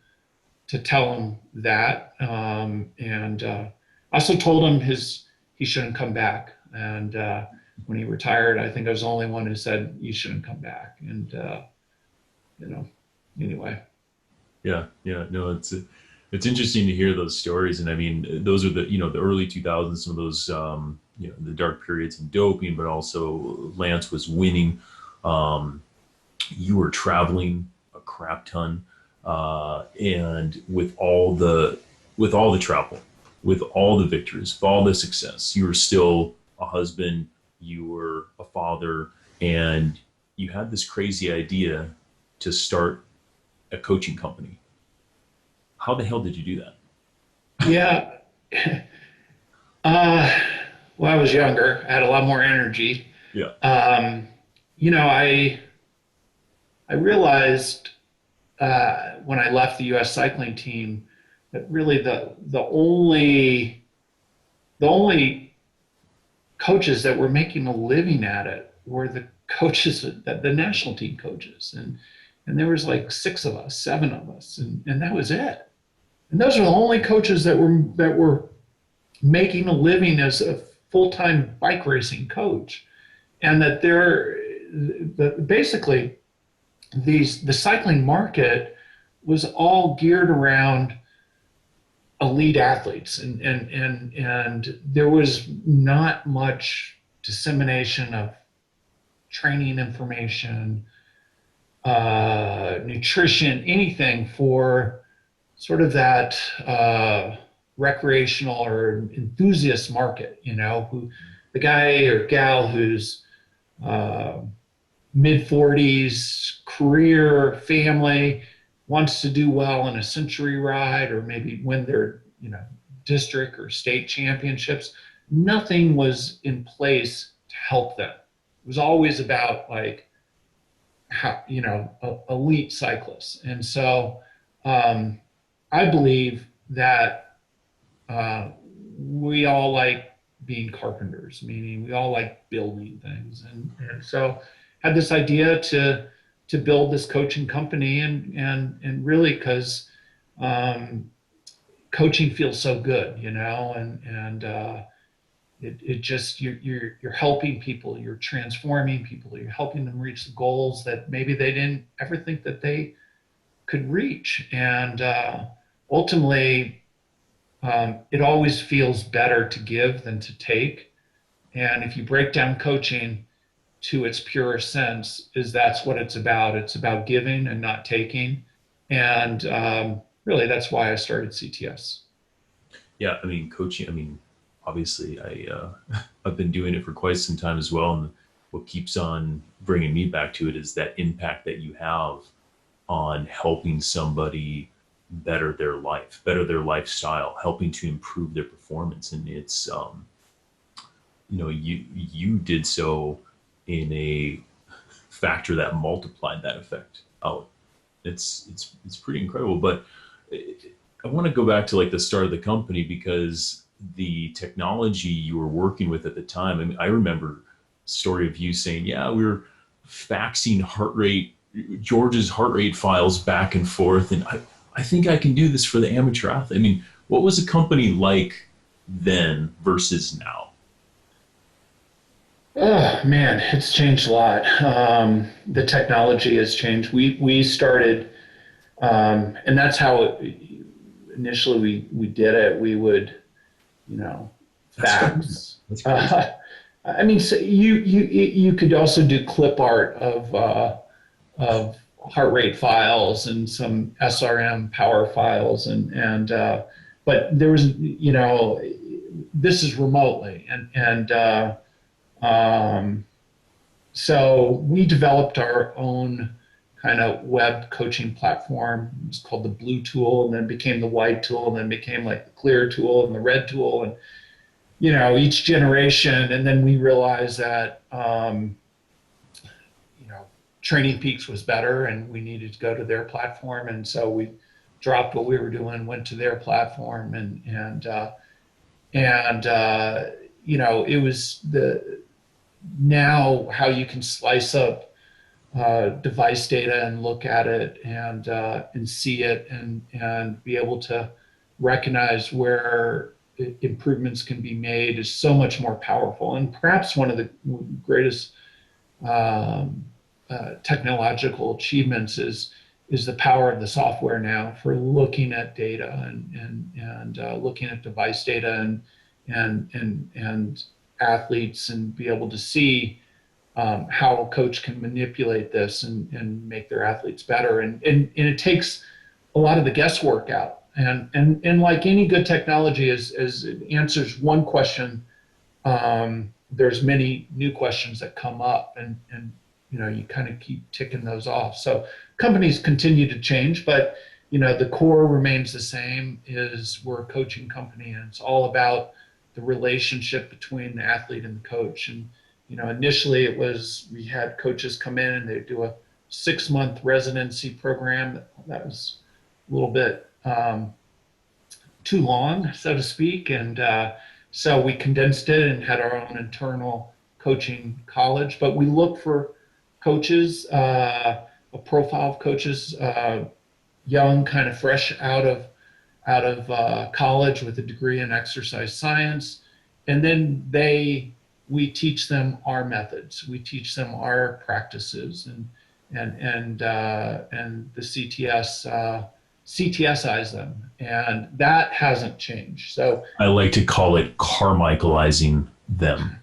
to tell him that. And I also told him he shouldn't come back. And when he retired, I think I was the only one who said you shouldn't come back. And anyway. Yeah, no, it's interesting to hear those stories. And I mean, those are the early 2000s, some of those the dark periods in doping, but also Lance was winning. You were traveling a crap ton, and with all the travel, with all the victories, with all the success, you were still a husband, you were a father, and you had this crazy idea to start a coaching company. How the hell did you do that? Yeah. Well, I was younger. I had a lot more energy. Yeah. I realized when I left the U.S. cycling team that really the only coaches that were making a living at it were the coaches, the national team coaches, and there was like 6 of us, 7 of us, and that was it. And those are the only coaches that were making a living as a full-time bike racing coach, and that basically the cycling market was all geared around elite athletes, and there was not much dissemination of training information, nutrition, anything for sort of that recreational or enthusiast market, who the guy or gal who's mid 40s, career, family, wants to do well in a century ride or maybe win their, district or state championships. Nothing was in place to help them. It was always about like, how, elite cyclists. And so I believe that we all like being carpenters, meaning we all like building things. And so had this idea to build this coaching company, and really because coaching feels so good, and it just you're helping people, you're transforming people, you're helping them reach the goals that maybe they didn't ever think that they could reach. And ultimately, it always feels better to give than to take. And if you break down coaching to its purest sense, that's what it's about. It's about giving and not taking. And really, that's why I started CTS. Yeah, I mean, coaching, obviously I've been doing it for quite some time as well. And what keeps on bringing me back to it is that impact that you have on helping somebody better their life, better their lifestyle, helping to improve their performance. And it's, you did so in a factor that multiplied that effect out. It's pretty incredible. But I want to go back to like the start of the company, because the technology you were working with at the time, I remember a story of you saying, yeah, we were faxing George's heart rate files back and forth. And I think I can do this for the amateur athlete. What was the company like then versus now? Oh man, it's changed a lot. The technology has changed. We started, and that's how initially we did it. We would, fax. That's So you could also do clip art of heart rate files and some SRM power files, but there was, this is remotely, so we developed our own kind of web coaching platform. It was called the blue tool, and then became the white tool, and then became like the clear tool and the red tool, and each generation. And then we realized that Training Peaks was better, and we needed to go to their platform, and so we dropped what we were doing, went to their platform, and it was now how you can slice up device data and look at it and see it and be able to recognize where improvements can be made is so much more powerful. And perhaps one of the greatest technological achievements is the power of the software now for looking at data and looking at device data and athletes, and be able to see how a coach can manipulate this and make their athletes better. And it takes a lot of the guesswork out. And like any good technology, as it answers one question, there's many new questions that come up, and you kind of keep ticking those off. So companies continue to change, but the core remains the same. We're a coaching company, and it's all about the relationship between the athlete and the coach. And initially we had coaches come in and they'd do a 6-month residency program. That was a little bit too long, so to speak, and so we condensed it and had our own internal coaching college. But we look for coaches, a profile of coaches, young, kind of fresh out of college with a degree in exercise science, and then they we teach them our methods. We teach them our practices, and the CTSize them, and that hasn't changed. So I like to call it Carmichaelizing them,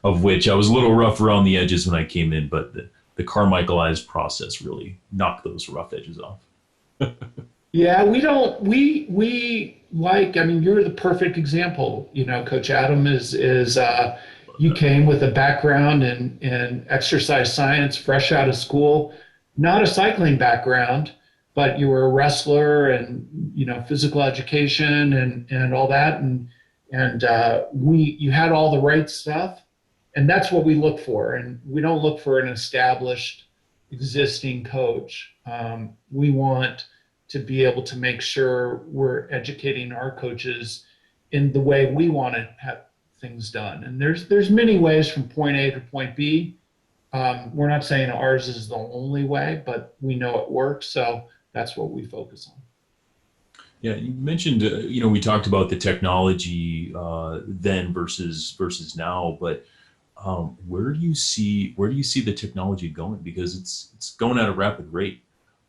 of which I was a little rough around the edges when I came in, but the Carmichaelized process really knocked those rough edges off. yeah, we don't we like. I mean, you're the perfect example. Coach Adam is you came with a background in exercise science, fresh out of school, not a cycling background, but you were a wrestler and physical education and all that, and you had all the right stuff, and that's what we look for. And we don't look for an established existing coach. We want to be able to make sure we're educating our coaches in the way we want to have things done. And there's many ways from point A to point B. We're not saying ours is the only way, but we know it works, so that's what we focus on. Yeah, you mentioned, we talked about the technology then versus now, but where do you see the technology going? Because it's going at a rapid rate.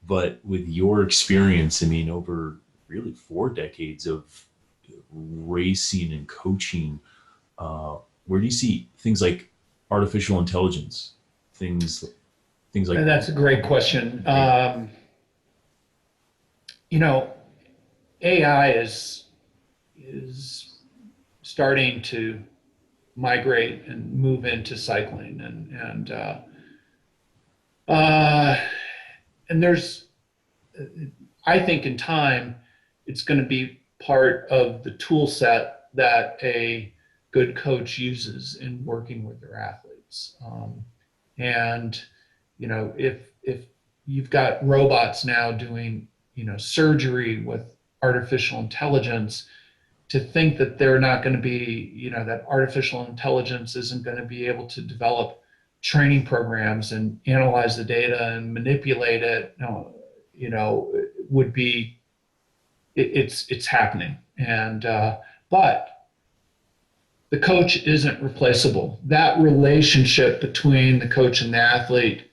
But with your experience, I mean, over really 4 decades of racing and coaching, where do you see things like artificial intelligence, things like And that's a great question. AI is starting to migrate and move into cycling, and there's, I think in time, it's going to be part of the tool set that a good coach uses in working with their athletes. And if you've got robots now doing surgery with artificial intelligence, to think that they're not going to be, that artificial intelligence isn't going to be able to develop training programs and analyze the data and manipulate it, would be, it's happening. And but the coach isn't replaceable. That relationship between the coach and the athlete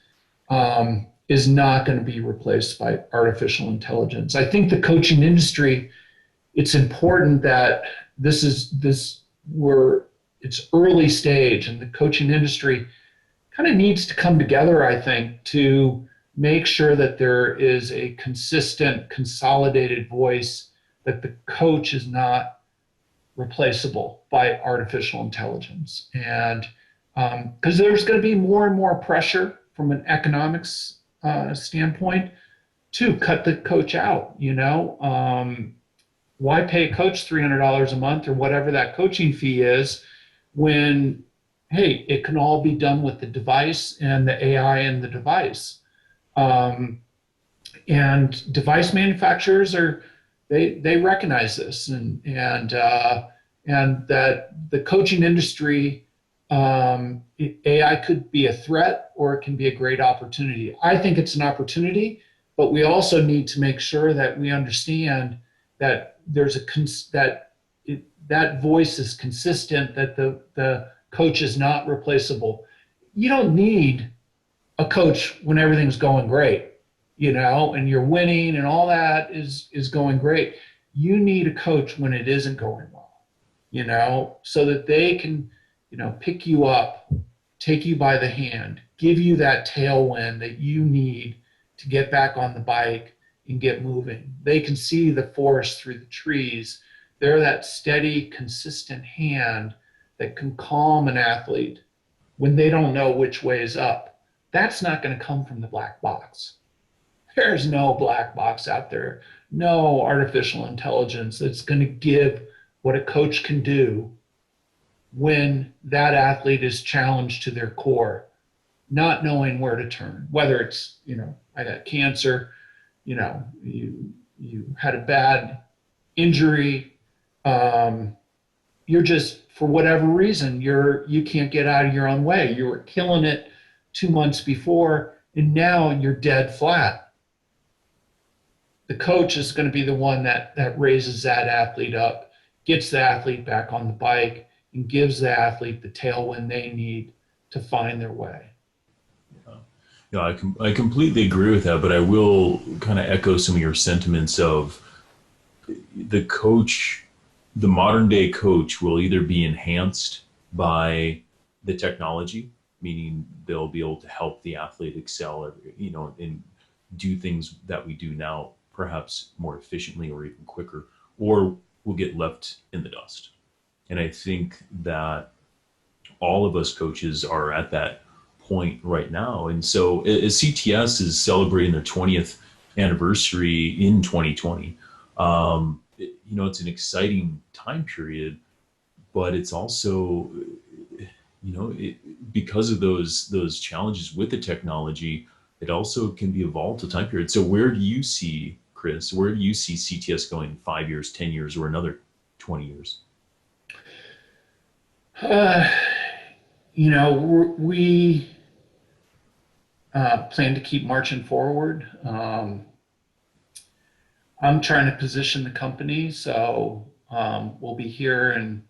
is not going to be replaced by artificial intelligence. I think the coaching industry, it's important that it's early stage, and the coaching industry kind of needs to come together, I think, to make sure that there is a consistent, consolidated voice, that the coach is not replaceable by artificial intelligence. And because there's going to be more and more pressure from an economics standpoint to cut the coach out. Why pay a coach $300 a month or whatever that coaching fee is when, hey, it can all be done with the device and the AI in the device. And device manufacturers they recognize this, and that the coaching industry, AI could be a threat or it can be a great opportunity. I think it's an opportunity, but we also need to make sure that we understand that that voice is consistent, that the coach is not replaceable. You don't need a coach when everything's going great, and you're winning and all that is going great. You need a coach when it isn't going well, so that they can, pick you up, take you by the hand, give you that tailwind that you need to get back on the bike and get moving. They can see the forest through the trees. They're that steady, consistent hand that can calm an athlete when they don't know which way is up. That's not going to come from the black box. There's no black box out there, no artificial intelligence that's going to give what a coach can do when that athlete is challenged to their core, not knowing where to turn, whether it's, I got cancer, you had a bad injury, you're just, for whatever reason, you can't get out of your own way. You were killing it 2 months before, and now you're dead flat. The coach is going to be the one that raises that athlete up, gets the athlete back on the bike, and gives the athlete the tailwind they need to find their way. Yeah, I completely agree with that, but I will kind of echo some of your sentiments of the coach, the modern day coach will either be enhanced by the technology, meaning they'll be able to help the athlete excel, and do things that we do now, perhaps more efficiently or even quicker, or will get left in the dust. And I think that all of us coaches are at that point right now. And so as CTS is celebrating their 20th anniversary in 2020, it's an exciting time period, but it's also, because of those challenges with the technology, it also can be a volatile time period. So where do you see, Chris, where do you see CTS going in 5 years, 10 years, or another 20 years? We plan to keep marching forward. I'm trying to position the company so we'll be here in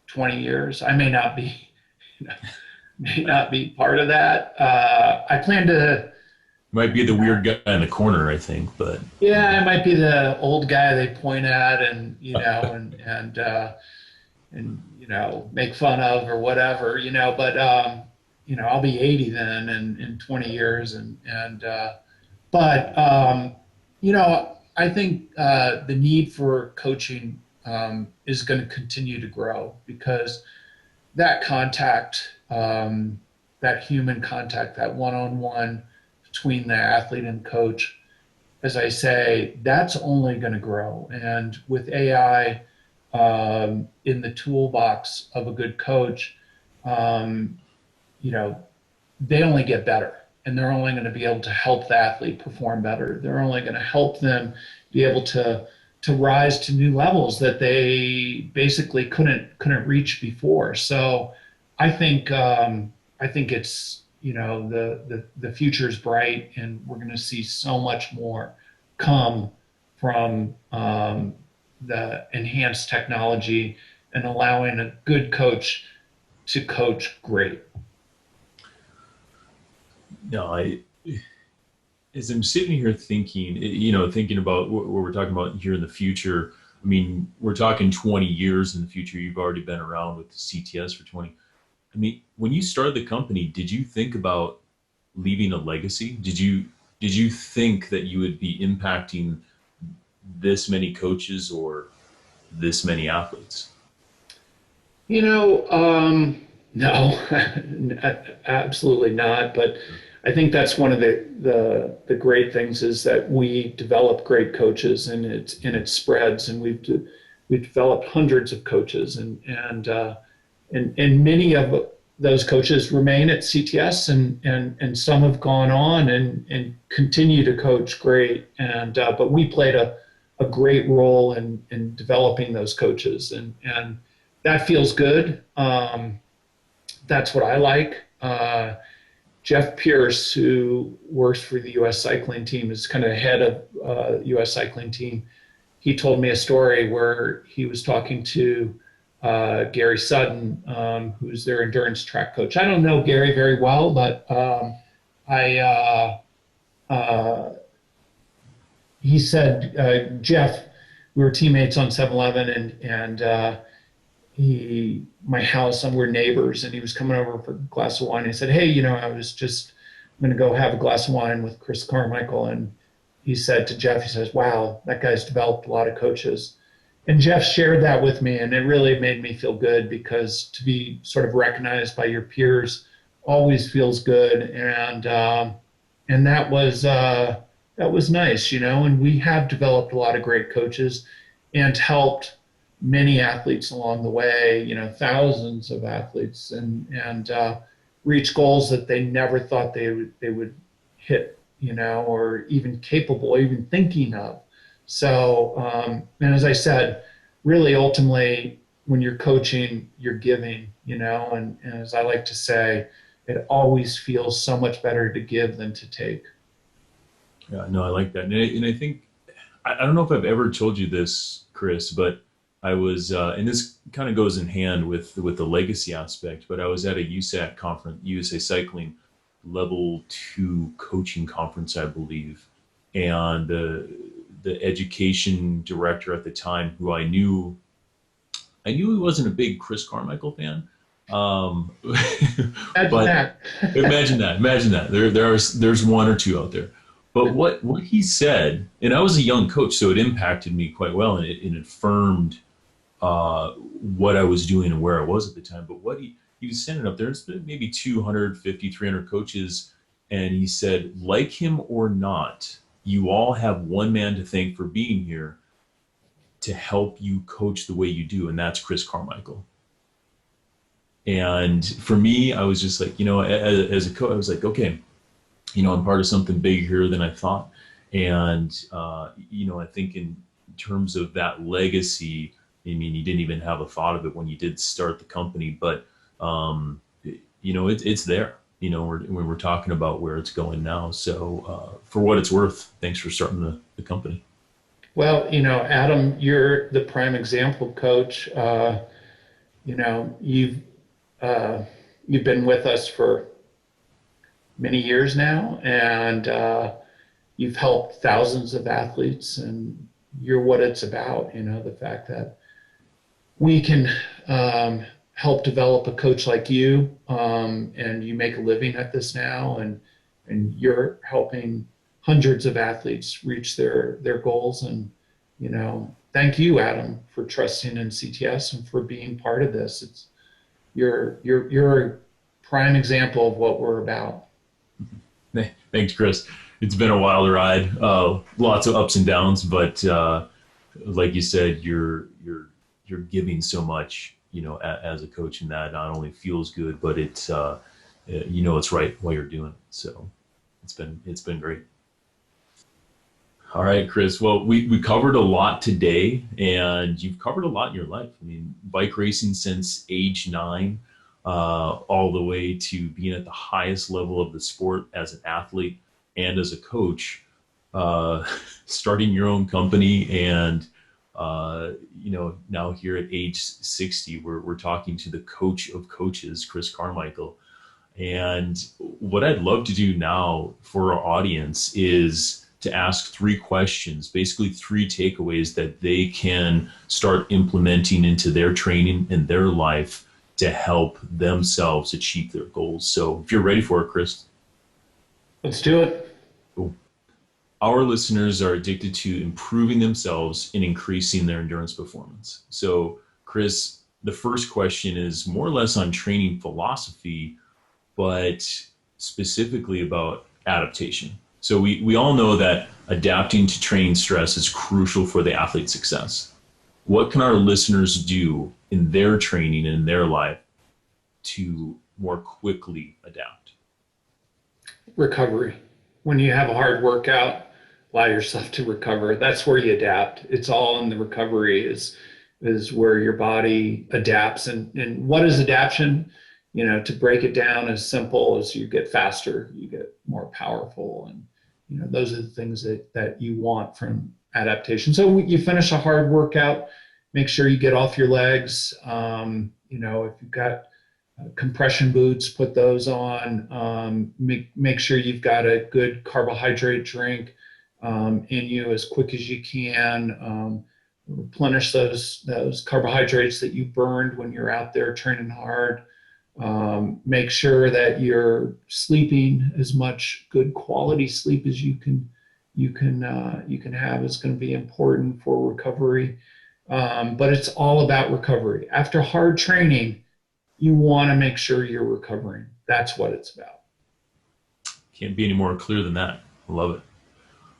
20 years. I may not be, may not be part of that. I plan to. Might be the weird guy in the corner, I think, but yeah, I might be the old guy they point at and make fun of or whatever, but I'll be 80 then in 20 years I think the need for coaching is going to continue to grow because that contact, that human contact, that one-on-one between the athlete and coach, as I say, that's only going to grow. And with AI in the toolbox of a good coach, they only get better, and they're only going to be able to help the athlete perform better. They're only going to help them be able to rise to new levels that they basically couldn't reach before. So I think it's the future is bright, and we're going to see so much more come from the enhanced technology and allowing a good coach to coach great. No, as I'm sitting here thinking about what we're talking about here in the future. I mean, we're talking 20 years in the future. You've already been around with the CTS for 20. I mean, when you started the company, did you think about leaving a legacy? Did you think that you would be impacting this many coaches or this many athletes? No, absolutely not. But I think that's one of the great things is that we develop great coaches, and it spreads, and we've developed hundreds of coaches, and many of those coaches remain at CTS, and some have gone on and continue to coach great. And but we played a great role in developing those coaches, and that feels good. That's what I like. Jeff Pierce, who works for the U.S. cycling team, is kind of head of U.S. cycling team. He told me a story where he was talking to Gary Sutton, who's their endurance track coach. I don't know Gary very well, but he said, Jeff, we were teammates on 7-Eleven, and my house, and we're neighbors, and he was coming over for a glass of wine. He said, hey, I'm going to go have a glass of wine with Chris Carmichael. And he said to Jeff, he says, wow, that guy's developed a lot of coaches. And Jeff shared that with me, and it really made me feel good, because to be sort of recognized by your peers always feels good. And that was nice, and we have developed a lot of great coaches and helped many athletes along the way, thousands of athletes, and reach goals that they never thought they would hit, or even capable, even thinking of. So, and as I said, really ultimately, when you're coaching, you're giving, and as I like to say, it always feels so much better to give than to take. Yeah, no, I like that. And I think, I don't know if I've ever told you this, Chris, but I was, and this kind of goes in hand with the legacy aspect, but I was at a USAC conference, USA Cycling Level 2 coaching conference, I believe, and the education director at the time, who I knew he wasn't a big Chris Carmichael fan, um, Imagine but that. imagine that there's one or two out there. But what he said, and I was a young coach, so it impacted me quite well, and it affirmed what I was doing and where I was at the time. But what he was standing up there, it's maybe 250, 300 coaches, and he said, like him or not, you all have one man to thank for being here to help you coach the way you do, and that's Chris Carmichael. And for me, I was just like, as a coach, I was like, okay, I'm part of something bigger here than I thought. And, I think in terms of that legacy, I mean, you didn't even have a thought of it when you did start the company, but, it's there, when we're talking about where it's going now. So for what it's worth, thanks for starting the company. Well, Adam, you're the prime example, coach. You know, you've uh, you've been with us for many years now, and you've helped thousands of athletes, and you're what it's about. The fact that we can help develop a coach like you, and you make a living at this now, and you're helping hundreds of athletes reach their goals. And thank you, Adam, for trusting in CTS and for being part of this. You're a prime example of what we're about. Thanks, Chris. It's been a wild ride, lots of ups and downs, but like you said, you're giving so much, as a coach, and that not only feels good, but it's it's right while you're doing it. So it's been great. All right, Chris. Well, we covered a lot today, and you've covered a lot in your life. I mean, bike racing since age 9, all the way to being at the highest level of the sport as an athlete and as a coach, starting your own company, and now here at age 60, we're talking to the coach of coaches, Chris Carmichael. And what I'd love to do now for our audience is to ask 3 questions, basically 3 takeaways that they can start implementing into their training and their life to help themselves achieve their goals. So if you're ready for it, Chris. Let's do it. Cool. Our listeners are addicted to improving themselves and increasing their endurance performance. So, Chris, the first question is more or less on training philosophy, but specifically about adaptation. So we all know that adapting to training stress is crucial for the athlete's success. What can our listeners do in their training and in their life to more quickly adapt? Recovery. When you have a hard workout, allow yourself to recover. That's where you adapt. It's all in the recovery is where your body adapts. And what is adaptation? To break it down as simple as you get faster, you get more powerful. And, those are the things that you want from adaptation. So you finish a hard workout, make sure you get off your legs. If you've got compression boots, put those on. Make sure you've got a good carbohydrate drink in you as quick as you can. Replenish those carbohydrates that you burned when you're out there training hard. Make sure that you're sleeping as much good quality sleep as you can have. Is going to be important for recovery. But it's all about recovery. After hard training, you want to make sure you're recovering. That's what it's about. Can't be any more clear than that. I love it.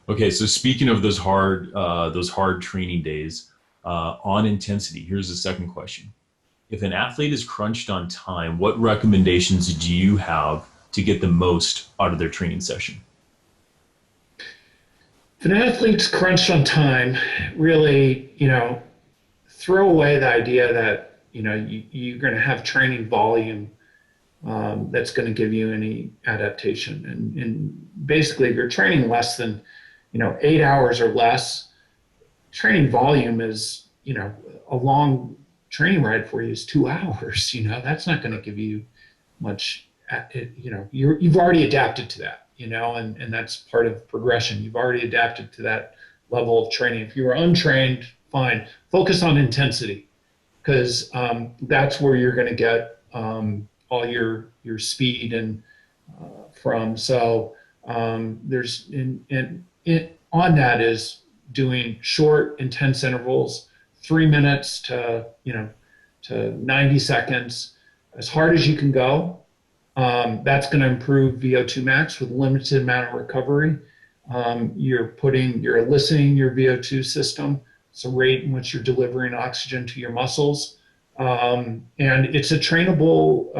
Okay, so speaking of those hard training days, on intensity, here's the second question. If an athlete is crunched on time, what recommendations do you have to get the most out of their training session? If an athlete's crunched on time, really, throw away the idea that, you're going to have training volume that's going to give you any adaptation. And basically, if you're training less than, 8 hours or less, training volume is a long training ride for you is 2 hours. That's not going to give you much. You've already adapted to that, and that's part of progression. You've already adapted to that level of training. If you were untrained, fine. Focus on intensity, because that's where you're going to get all your speed and from. So there's on that is doing short, intense intervals, 3 minutes to 90 seconds, as hard as you can go. That's going to improve VO2 max with limited amount of recovery. You're eliciting your VO2 system. It's a rate in which you're delivering oxygen to your muscles, and it's a trainable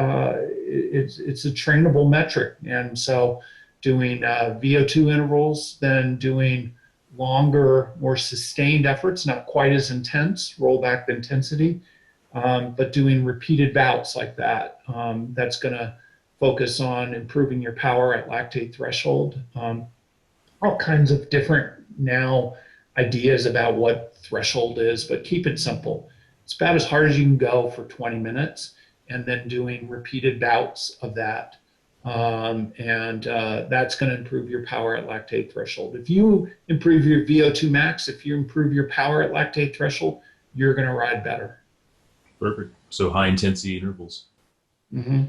metric. And so, doing VO2 intervals, then doing longer, more sustained efforts, not quite as intense, roll back the intensity, but doing repeated bouts like that. That's going to focus on improving your power at lactate threshold. All kinds of different now ideas about what threshold is, but keep it simple. It's about as hard as you can go for 20 minutes, and then doing repeated bouts of that. That's going to improve your power at lactate threshold. If you improve your VO2 max, if you improve your power at lactate threshold, you're going to ride better. Perfect. So high intensity intervals. Mm-hmm.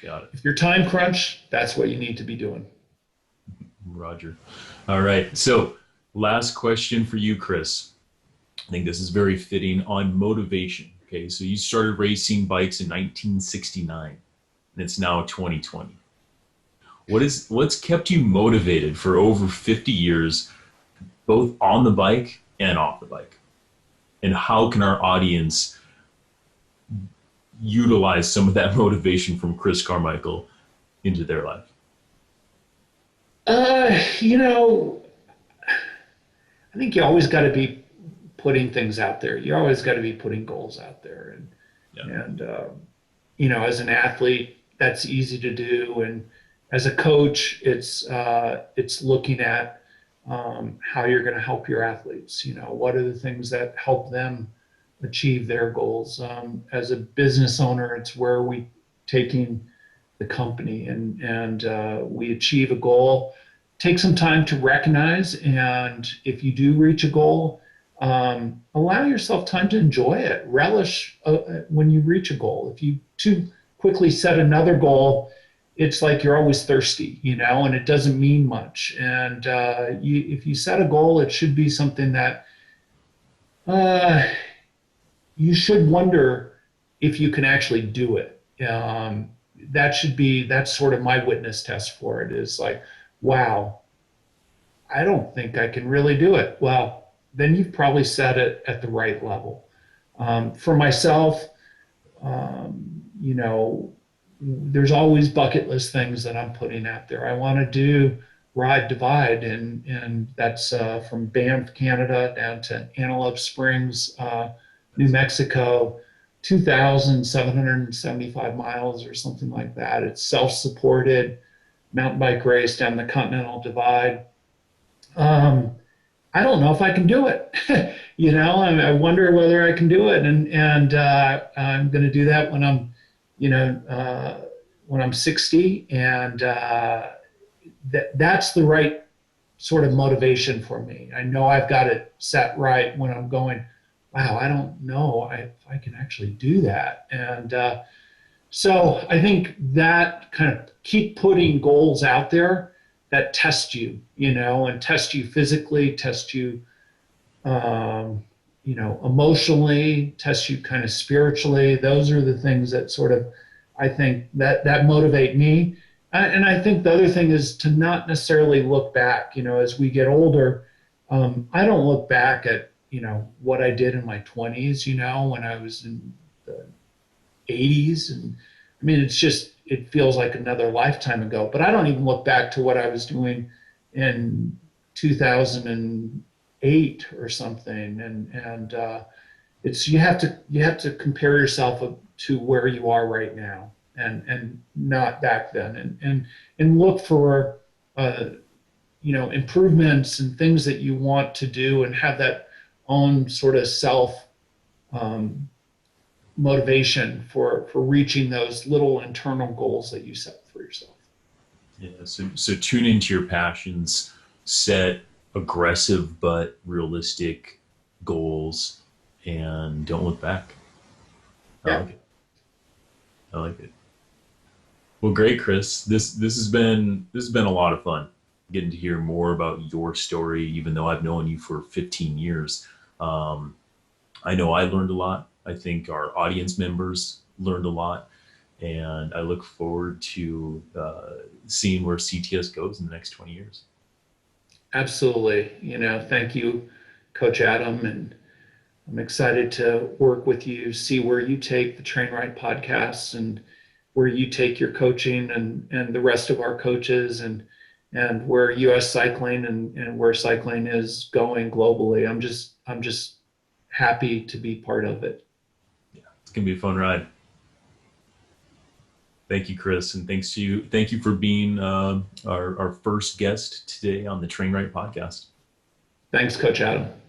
Got it. If you're time crunch, that's what you need to be doing. Roger. All right. So last question for you, Chris. I think this is very fitting on motivation. Okay. So you started racing bikes in 1969 and it's now 2020. What's kept you motivated for over 50 years, both on the bike and off the bike? And how can our audience utilize some of that motivation from Chris Carmichael into their life? I think you always got to be putting things out there. You always got to be putting goals out there. And as an athlete, that's easy to do. And as a coach, it's looking at how you're going to help your athletes. What are the things that help them achieve their goals? As a business owner, it's where we taking the company and we achieve a goal. Take some time to recognize, and if you do reach a goal, allow yourself time to enjoy it. Relish when you reach a goal. If you too quickly set another goal, it's like you're always thirsty, and it doesn't mean much. And if you set a goal, it should be something that you should wonder if you can actually do it. That's sort of my witness test for it, is like, wow, I don't think I can really do it. Well, then you've probably set it at the right level. For myself, there's always bucket list things that I'm putting out there. I want to do Ride Divide, and that's from Banff, Canada, down to Antelope Springs, New Mexico, 2,775 miles or something like that. It's self-supported mountain bike race down the Continental Divide. I don't know if I can do it. I wonder whether I can do it, and I'm going to do that when I'm, when I'm 60, and that's the right sort of motivation for me. I know I've got it set right when I'm going, wow, I don't know if I can actually do that. And so I think that kind of keep putting goals out there that test you, and test you physically, test you, emotionally, test you kind of spiritually. Those are the things that sort of, I think that motivate me. And I think the other thing is to not necessarily look back, as we get older. I don't look back at, what I did in my 20s, when I was in the 80s. And I mean, it feels like another lifetime ago, but I don't even look back to what I was doing in 2008 or something. And it's, you have to compare yourself to where you are right now, and not back then, and look for, improvements and things that you want to do, and have that own sort of self motivation for reaching those little internal goals that you set for yourself. Yeah. So tune into your passions, set aggressive but realistic goals, and don't look back. I Yeah, like it. I like it. Well, great, Chris. This has been a lot of fun getting to hear more about your story, even though I've known you for 15 years. Um, I know I learned a lot. I think our audience members learned a lot, and I look forward to seeing where CTS goes in the next 20 years. absolutely. Thank you, Coach Adam, and I'm excited to work with you, see where you take the TrainRight podcast and where you take your coaching and the rest of our coaches and where US cycling and where cycling is going globally. I'm just happy to be part of it. Yeah, it's gonna be a fun ride. Thank you, Chris, and thanks to you. Thank you for being our first guest today on the Train Right podcast. Thanks, Coach Adam.